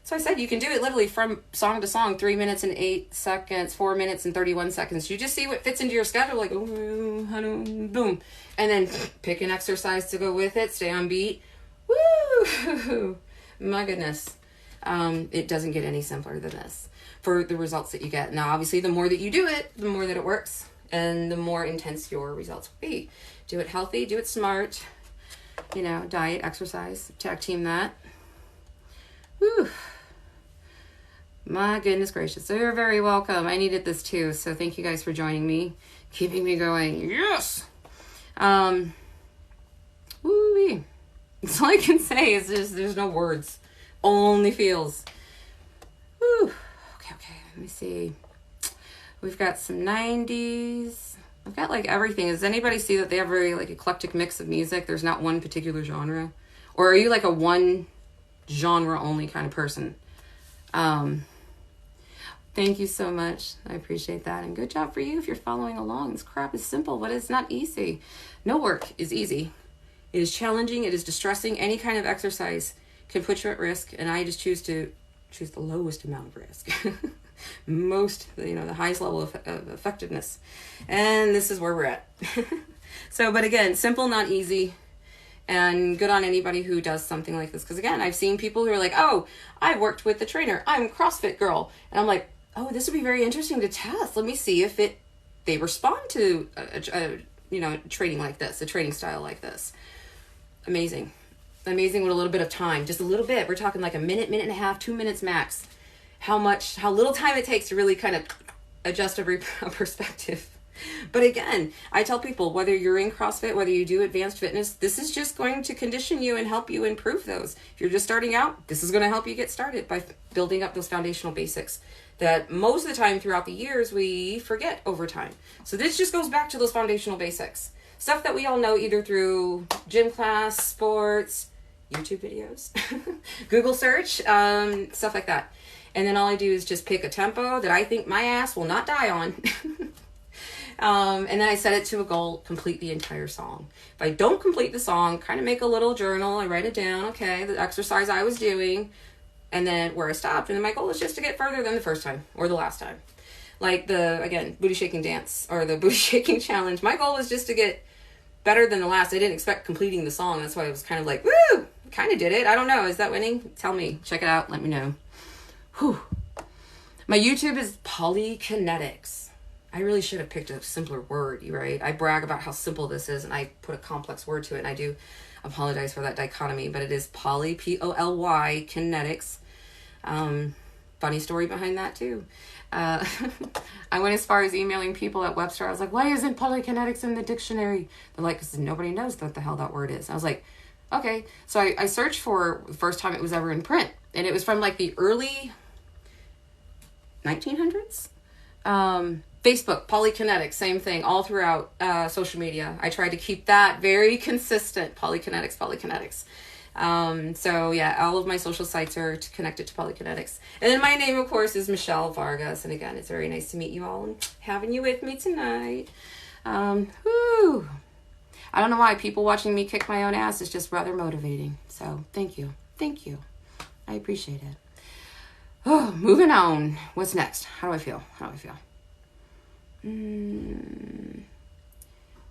so I said you can do it literally from song to song, 3 minutes and 8 seconds, 4 minutes and 31 seconds. You just see what fits into your schedule, like, boom. And then pick an exercise to go with it, stay on beat. Woo! My goodness. It doesn't get any simpler than this for the results that you get. Now, obviously, the more that you do it, the more that it works, and the more intense your results will be. Do it healthy, do it smart, diet, exercise, tag team that. Woo! My goodness gracious. So you're very welcome. I needed this too. So thank you guys for joining me, keeping me going. Yes. Woo-wee. That's all I can say is there's no words. Only feels. Woo. Okay. Let me see. We've got some 90s. I've got like everything. Does anybody see that they have a very like eclectic mix of music? There's not one particular genre. Or are you like a one genre only kind of person? Thank you so much. I appreciate that. And good job for you if you're following along. This crap is simple, but it's not easy. No work is easy. It is challenging. It is distressing. Any kind of exercise can put you at risk. And I just choose the lowest amount of risk. The highest level of effectiveness. And this is where we're at. So, but again, simple, not easy. And good on anybody who does something like this. Because again, I've seen people who are like, oh, I worked with the trainer. I'm a CrossFit girl. And I'm like, oh, this would be very interesting to test. Let me see if they respond to training like this, a training style like this. Amazing with a little bit of time, just a little bit. We're talking like a minute and a half, 2 minutes max. how little time it takes to really kind of adjust a perspective. But again, I tell people, whether you're in CrossFit, whether you do advanced fitness, this is just going to condition you and help you improve those. If you're just starting out, this is going to help you get started by building up those foundational basics that most of the time throughout the years we forget over time. So this just goes back to those foundational basics. Stuff that we all know either through gym class, sports, YouTube videos, Google search, stuff like that. And then all I do is just pick a tempo that I think my ass will not die on. And then I set it to a goal, complete the entire song. If I don't complete the song, kind of make a little journal. I write it down. Okay, the exercise I was doing, and then where I stopped. And then my goal is just to get further than the first time or the last time. Like again, booty shaking dance or the booty shaking challenge. My goal was just to get better than the last. I didn't expect completing the song. That's why I was kind of like, woo, kind of did it. I don't know. Is that winning? Tell me. Check it out. Let me know. Whew. My YouTube is Polykinetics. I really should have picked a simpler word, right? I brag about how simple this is, and I put a complex word to it, and I do apologize for that dichotomy, but it is Poly, P-O-L-Y, kinetics. Funny story behind that, too. I went as far as emailing people at Webster. I was like, why isn't polykinetics in the dictionary? They're like, because nobody knows what the hell that word is. I was like, okay. So I searched for the first time it was ever in print, and it was from like the early 1900s. Facebook, Polykinetics, same thing, all throughout social media. I tried to keep that very consistent, Polykinetics. So yeah, all of my social sites are connected to Polykinetics. And then my name, of course, is Michelle Vargas. And again, it's very nice to meet you all and having you with me tonight. Whew. I don't know why people watching me kick my own ass is just rather motivating. So thank you. Thank you. I appreciate it. Oh, moving on. What's next? How do I feel?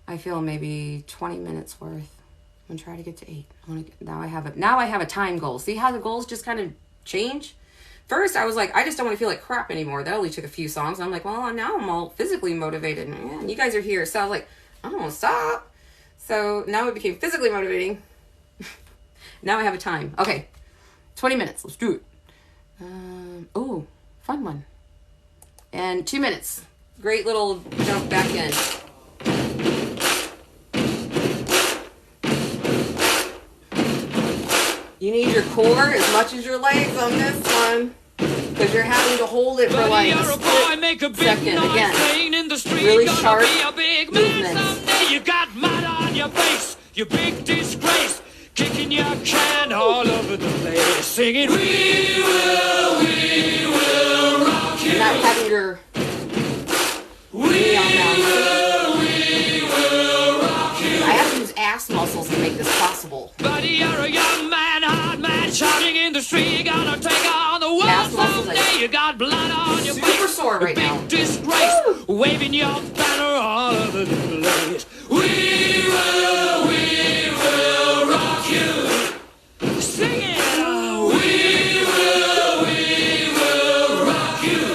I feel maybe 20 minutes worth. I'm gonna try to get to 8. Now I have a time goal. See how the goals just kind of change? First, I was like, I just don't want to feel like crap anymore. That only took a few songs. I'm like, well, now I'm all physically motivated. And you guys are here. So I was like, I don't want to stop. So now it became physically motivating. Now I have a time. Okay, 20 minutes. Let's do it. Oh, fun one. And 2 minutes. Great little jump back in. You need your core as much as your legs on this one, because you're having to hold it for like a split second. Again, really sharp movements. You got mud on your face, you big disgrace, kicking your can all over the place, singing, we will rock you. You're not having your knee on down. I have to use ass muscles to make this possible. Buddy, you're a young man, hard man, shouting in the street, gonna take on the world someday. You got blood on your face, super sore right now. Big disgrace, waving your banner all over the place. We will rock you. Sing it. We will rock you.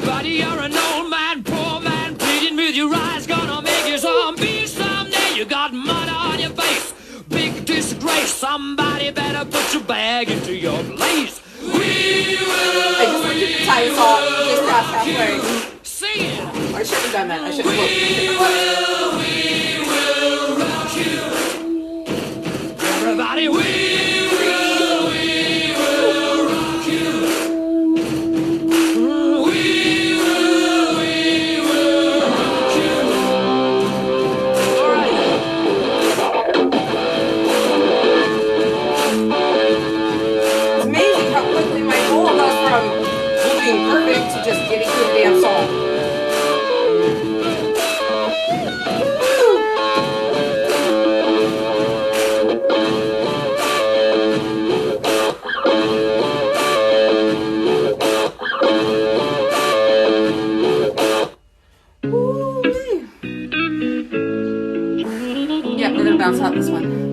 Buddy, you're an old man, poor man, pleading with your eyes, gonna make you zombie someday. You got mud on your face, big disgrace. Somebody better put your bag into your place. We will. I just looked at the time clock, just past halfway. Sing it. I shouldn't have done that. I should have looked. We will rock you. Everybody, we will rock you. Perfect to just getting through the damn song. Yeah, we're gonna bounce out this one.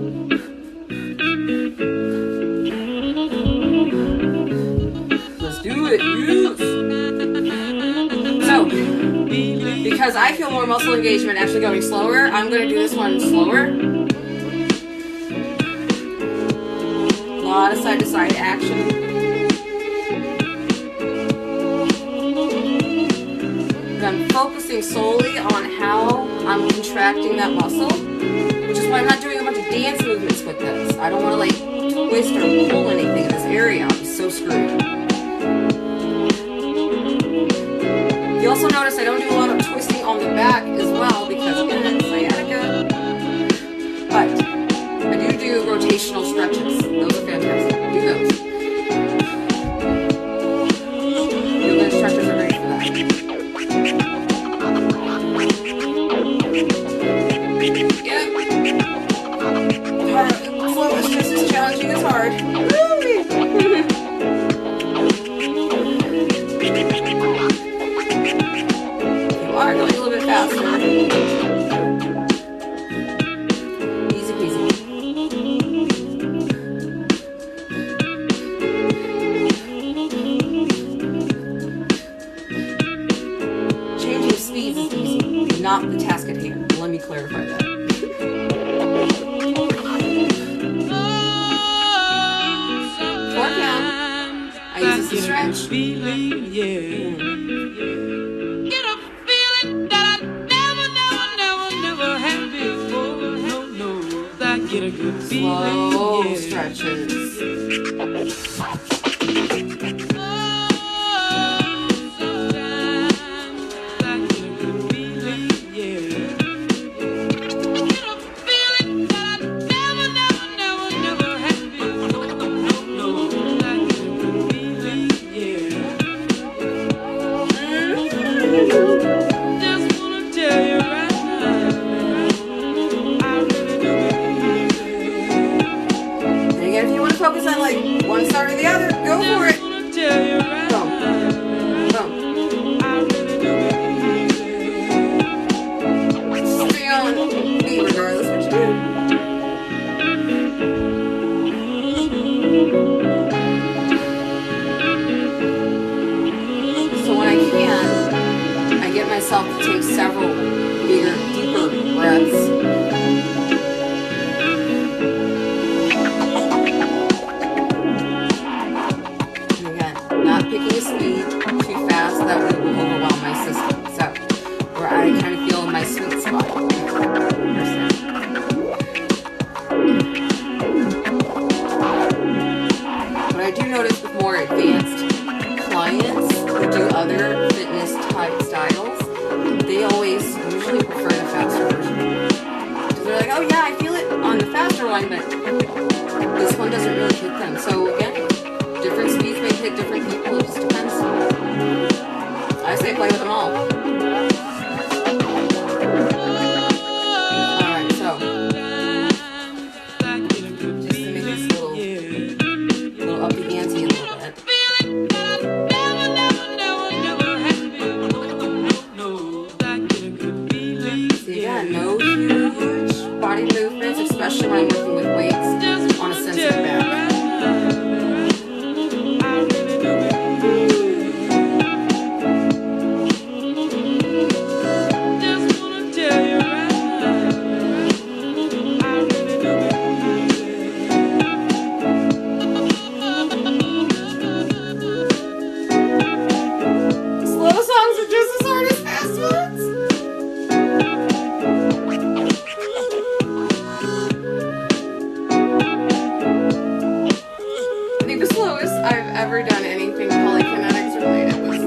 Because I feel more muscle engagement actually going slower, I'm going to do this one slower. A lot of side-to-side action. focusing solely on how I'm contracting that muscle, which is why I'm not doing a bunch of dance movements with this. I don't want to like twist or pull anything in this area. I'm so screwed. You also notice I don't do a lot of twisting on the back as well because again, it's sciatica. But I do rotational stretches. Those are fantastic. Do those. Yoga instructors are great for that. Yep. Flow is just as challenging as hard. You are going a little bit faster. Easy peasy. Changing speeds is easy, not the task at hand. Let me clarify that. I use this to stretch. Get a feeling that I never had before. No, I get a good feeling. Slow stretches. Focus on like one side or the other. Go for it. Boom. Boom. Stay on beat regardless what you do. So when I can, I get myself to take several bigger, deeper breaths. Picking a speed too fast that will overwhelm my system. So, where I kind of feel my sweet spot. But I do notice with more advanced clients who do other fitness type styles, they always usually prefer the faster version. Because they're like, oh yeah, I feel it on the faster one, but this one doesn't really hit them. So again, different speeds may hit different people. It just depends. I say play with them all. Alright, so just to make this little up the ante a little bit. So yeah, no huge body movements, especially when I'm working with weights on a sensitive back. Ever done anything Polykinetics related was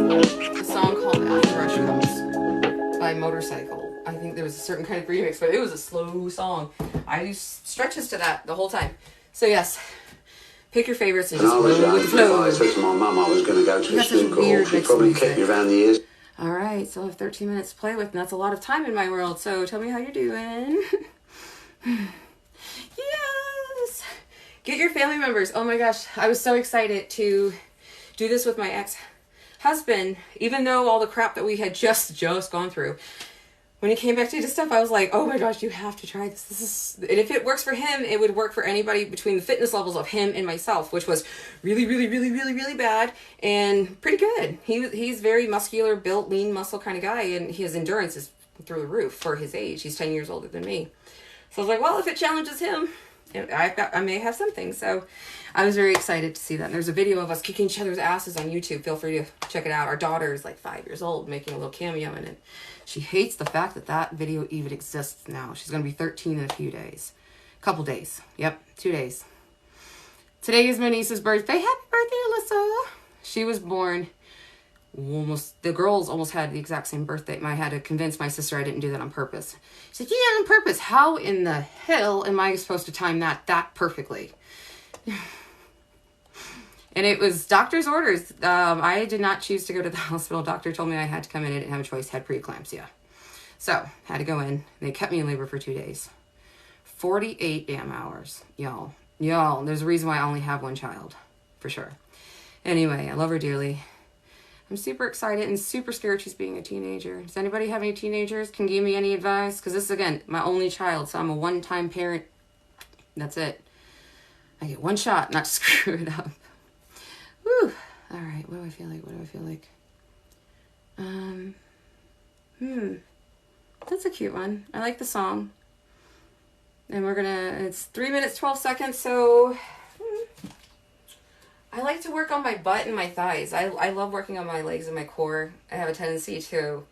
a song called After Rush Comes by Motorcycle. I think there was a certain kind of remix, but it was a slow song. I used stretches to that the whole time. So yes, pick your favorites and just go with the flow. I said to my mum I was going to go to a swim course. She probably kept me around the ears. All right, so I have 13 minutes to play with, and that's a lot of time in my world. So tell me how you're doing. Yes. Get your family members. Oh my gosh, I was so excited to do this with my ex-husband, even though all the crap that we had just gone through. When he came back to do stuff, I was like, oh my gosh, you have to try this. This is, and if it works for him, it would work for anybody between the fitness levels of him and myself, which was really, really, really, really, really bad and pretty good. He's very muscular, built, lean muscle kind of guy, and his endurance is through the roof for his age. He's 10 years older than me. So I was like, well, if it challenges him, I may have something. So I was very excited to see that. And there's a video of us kicking each other's asses on YouTube. Feel free to check it out. Our daughter is like 5 years old, making a little cameo in it. She hates the fact that that video even exists now. She's going to be 13 in a few days. Couple days. Yep, 2 days. Today is my niece's birthday. Happy birthday, Alyssa. She was born the girls almost had the exact same birthday. I had to convince my sister I didn't do that on purpose. She said, yeah, on purpose. How in the hell am I supposed to time that perfectly? And it was doctor's orders. I did not choose to go to the hospital. Doctor told me I had to come in. I didn't have a choice. Had preeclampsia. So, had to go in. They kept me in labor for 2 days. 48 damn hours. Y'all, there's a reason why I only have one child. For sure. Anyway, I love her dearly. I'm super excited and super scared she's being a teenager. Does anybody have any teenagers? Can give me any advice? Because this is, again, my only child, so I'm a one-time parent. That's it. I get one shot not to screw it up. Whew. All right, what do I feel like? That's a cute one. I like the song. And it's 3 minutes, 12 seconds, so... I like to work on my butt and my thighs. I love working on my legs and my core. I have a tendency to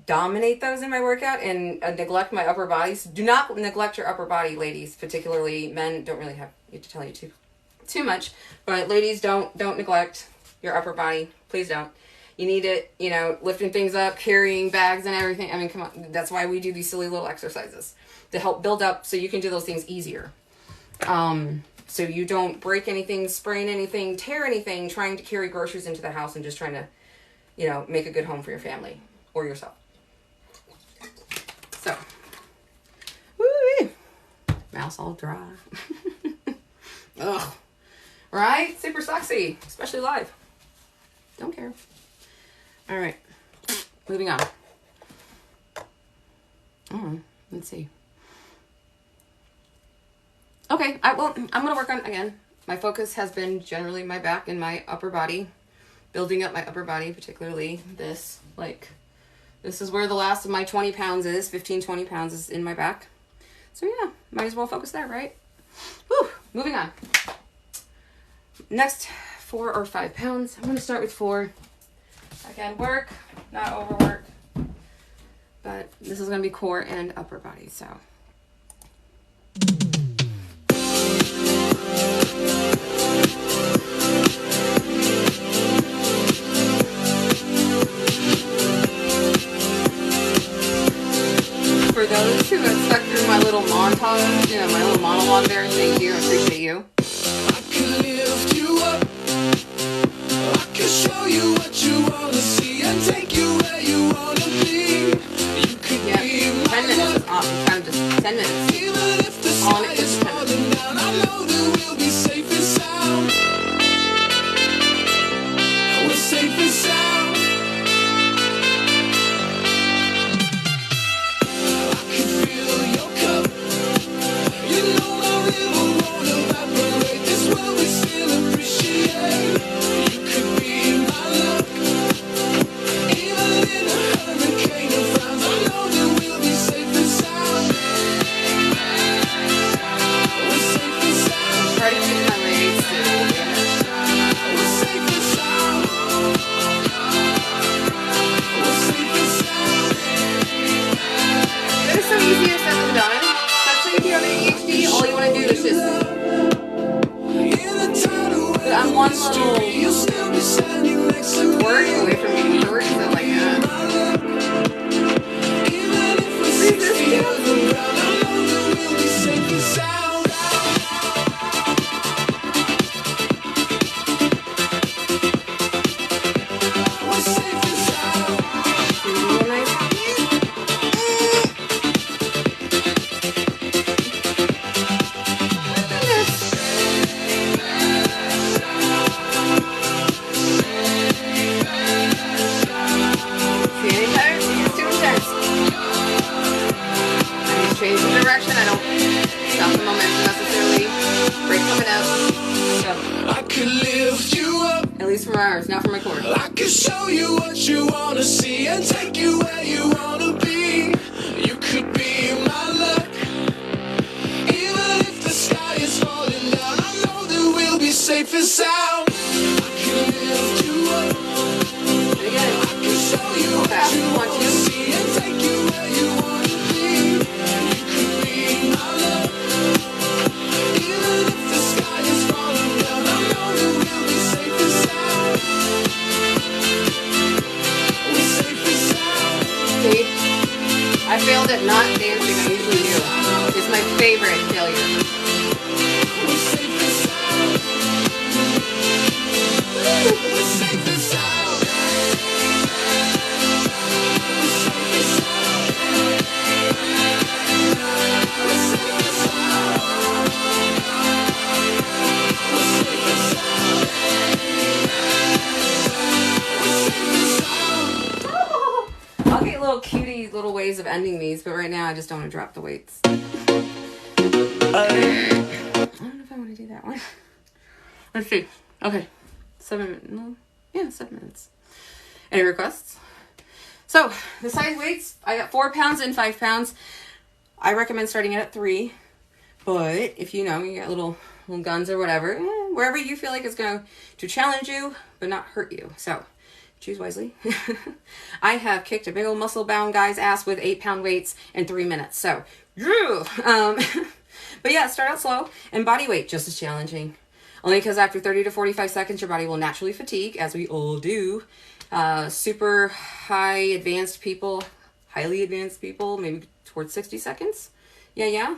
dominate those in my workout and neglect my upper bodies. Do not neglect your upper body, ladies. Particularly men don't really have to tell you too much. But ladies, don't neglect your upper body. Please don't. You need it, lifting things up, carrying bags and everything. I mean, come on. That's why we do these silly little exercises. To help build up so you can do those things easier. So you don't break anything, sprain anything, tear anything, trying to carry groceries into the house and just trying to, make a good home for your family or yourself. So, woo-wee. Mouth's all dry. Ugh. Right? Super sexy, especially live. Don't care. All right. Moving on. Let's see. Okay, I'm going to work on, again, my focus has been generally my back and my upper body, building up my upper body, particularly this, this is where the last of my 20 pounds is, 15, 20 pounds is in my back. So yeah, might as well focus there, right? Whew, moving on. Next, 4 or 5 pounds. I'm going to start with 4. Again, work, not overwork, but this is going to be core and upper body, so... For those who have stuck through my little montage, my little monologue there, thank you, I appreciate you. I can lift you up. I can show you what you want to see and take you where you want to be. You could be 10 minutes is awesome, kind of just 10 minutes. Even if the sky is falling down, I know that we'll be safe and sound. We're safe and sound. safest sound. I can lift you up. Again. I can show you what you want to see and take you where you want to be. You can be my love. Even if the sky is falling down, I know that we'll be safe and sound. We're safe and sound. See? I failed at not dancing. I usually do. It's my favorite failure. We're safe and sound. We're safe and sound. We're safe and sound. We're safe and sound. We're safe and sound. We're safe and sound. I'll get little cutie little ways of ending these, but right now I just don't want to drop the weights. I don't know if I want to do that one. Let's see. Okay. 7 minutes. No. Yeah, 7 minutes. Any requests? So, the size weights, I got 4 pounds and 5 pounds. I recommend starting it at 3. But if you know, you got little guns or whatever, wherever you feel like it's going to challenge you, but not hurt you. So, choose wisely. I have kicked a big old muscle-bound guy's ass with 8-pound weights in 3 minutes. So, but yeah, start out slow. And body weight, just as challenging. Only because after 30 to 45 seconds, your body will naturally fatigue, as we all do. Super highly advanced people, maybe towards 60 seconds. Yeah.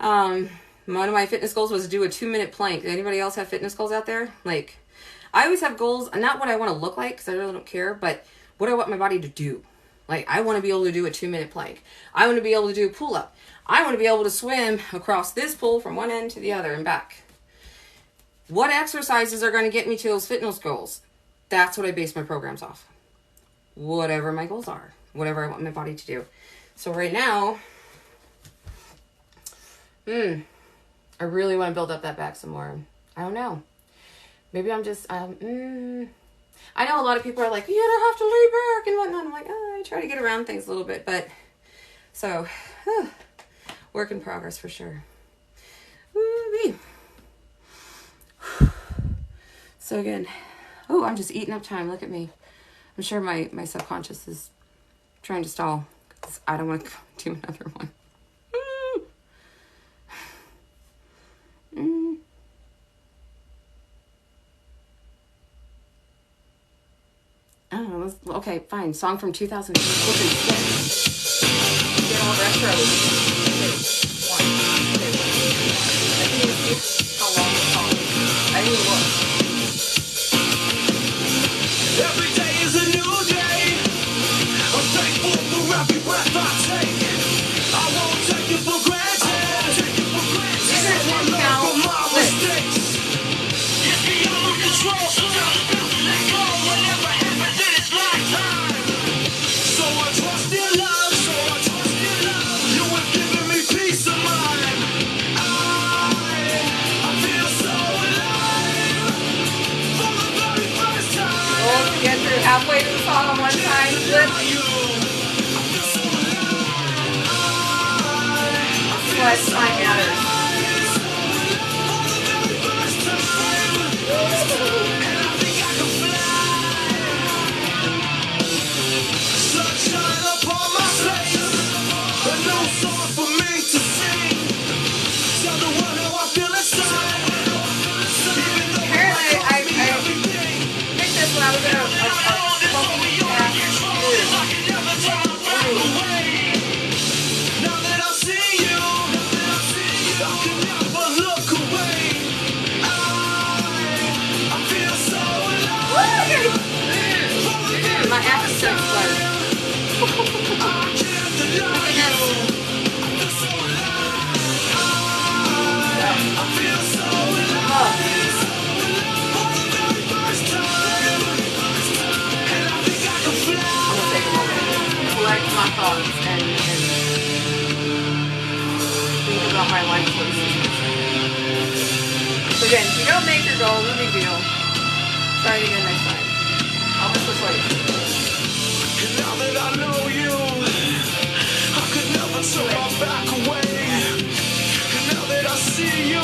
One of my fitness goals was to do a 2-minute plank. Does anybody else have fitness goals out there? Like, I always have goals, not what I want to look like, because I really don't care, but what I want my body to do. Like, I want to be able to do a 2-minute plank. I want to be able to do a pull-up. I want to be able to swim across this pool from one end to the other and back. What exercises are going to get me to those fitness goals? That's what I base my programs off. Whatever my goals are. Whatever I want my body to do. So right now, I really want to build up that back some more. I don't know. Maybe I'm just, I know a lot of people are like, you don't have to lay back and whatnot. I'm like, I try to get around things a little bit, but, so, work in progress for sure. Woo-wee. So again, I'm just eating up time. Look at me. I'm sure my subconscious is trying to stall because I don't want to do another one. I don't know. Okay, fine. Song from 2006. Get all retro. 1, 2. I didn't even see how long the song is. I didn't even look. Every day is a new day. I'm thankful for every breath I take. I won't take it for granted. So I learn from my mistakes. It's beyond my control. So let go. Whatever happens in its lifetime. So I trust in love. You have given me peace of mind. I feel so alive. For the very first time. We'll get through halfway to the song one time. Flip. What time matters. Sunshine upon my face. A new song for me to sing. Tell the world how I feel inside. Apparently, I picked this when I was in a smoking gas. Now that I see you, I can never look away. I feel so alive. My ass is so exploded. Look at this. Collect my thoughts and think about my life choices. So again, if you don't make your goal, no big deal. Try it again next time. I'll miss this way. And now that I know you, I could never turn my back away. And now that I see you, I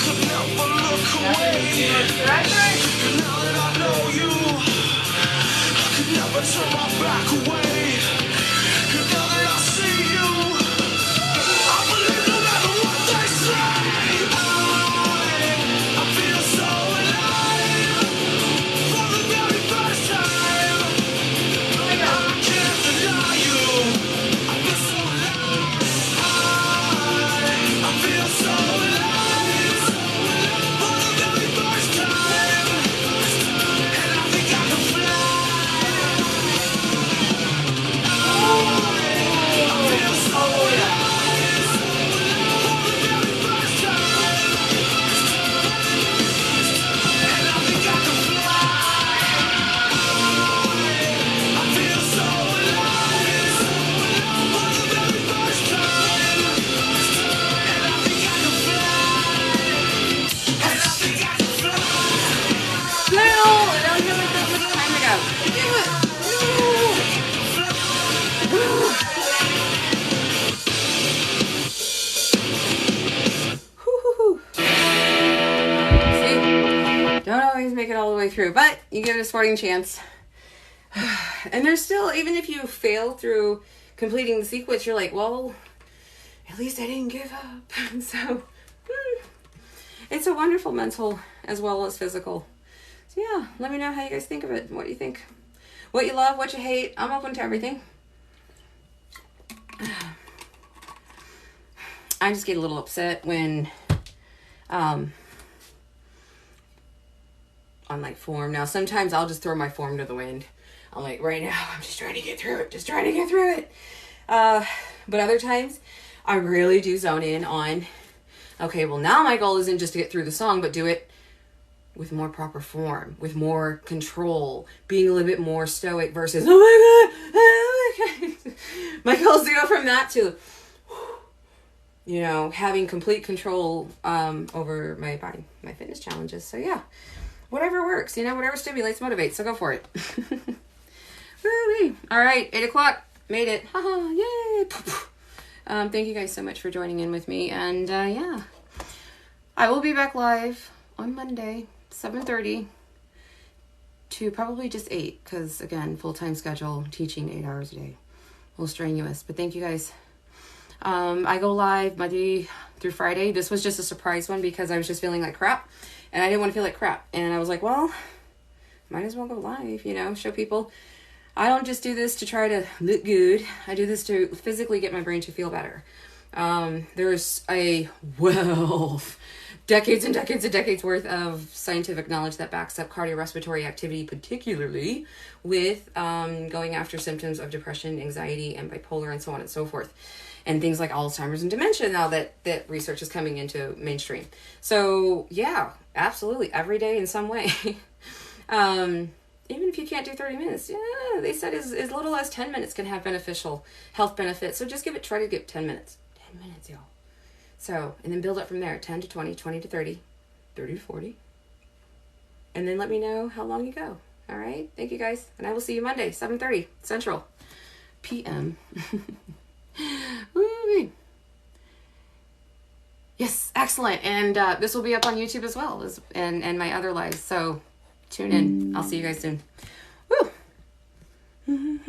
could never look Now that I know you, I could never turn my back away. And now that I see you, I believe no matter what they say. I feel so alive for the very first time. I can't deny you. I feel so alive. I feel so alive for the very first time. And I think I can fly. I feel so alive for the very first time. And I think I can fly. I feel so alive for the very first time. And I think I can fly. And I think I can fly. No, it only took like that much time to go. Damn it. Woo. See, don't always make it all the way through, but you give it a sporting chance. And there's still, even if you fail through completing the sequence, you're like, well, at least I didn't give up. So, it's a wonderful mental as well as physical. So yeah, let me know how you guys think of it. What do you think? What you love, what you hate. I'm open to everything. I just get a little upset when on like form. Now sometimes I'll just throw my form to the wind. I'm like, right now I'm just trying to get through it. But other times I really do zone in on, okay, well now my goal isn't just to get through the song, but do it with more proper form, with more control, being a little bit more stoic versus, oh my God. My goal is to go from that to, you know, having complete control over my body, my fitness challenges. So yeah, whatever works, you know, whatever stimulates, motivates. So go for it. Woo-wee. All right, 8 o'clock, made it. Haha, yay. Thank you guys so much for joining in with me. And yeah, I will be back live on Monday, 7:30 to probably just 8, because again, full-time schedule, teaching 8 hours a day, a little strenuous, but thank you guys. I go live Monday through Friday. This was just a surprise one because I was just feeling like crap and I didn't want to feel like crap, and I was like, well, might as well go live, you know, show people I don't just do this to try to look good. I do this to physically get my brain to feel better. There's a wealth, decades and decades and decades worth of scientific knowledge that backs up cardiorespiratory activity, particularly with going after symptoms of depression, anxiety, and bipolar, and so on and so forth. And things like Alzheimer's and dementia now that research is coming into mainstream. So yeah, absolutely, every day in some way. Even if you can't do 30 minutes, yeah, they said as little as 10 minutes can have beneficial health benefits. So just try to get 10 minutes. 10 minutes, y'all. So, and then build up from there, 10 to 20, 20 to 30, 30 to 40. And then let me know how long you go. All right? Thank you, guys. And I will see you Monday, 7:30 Central PM. Woo-wee. Yes, excellent. And this will be up on YouTube as well, and my other lives. So tune in. I'll see you guys soon. Woo!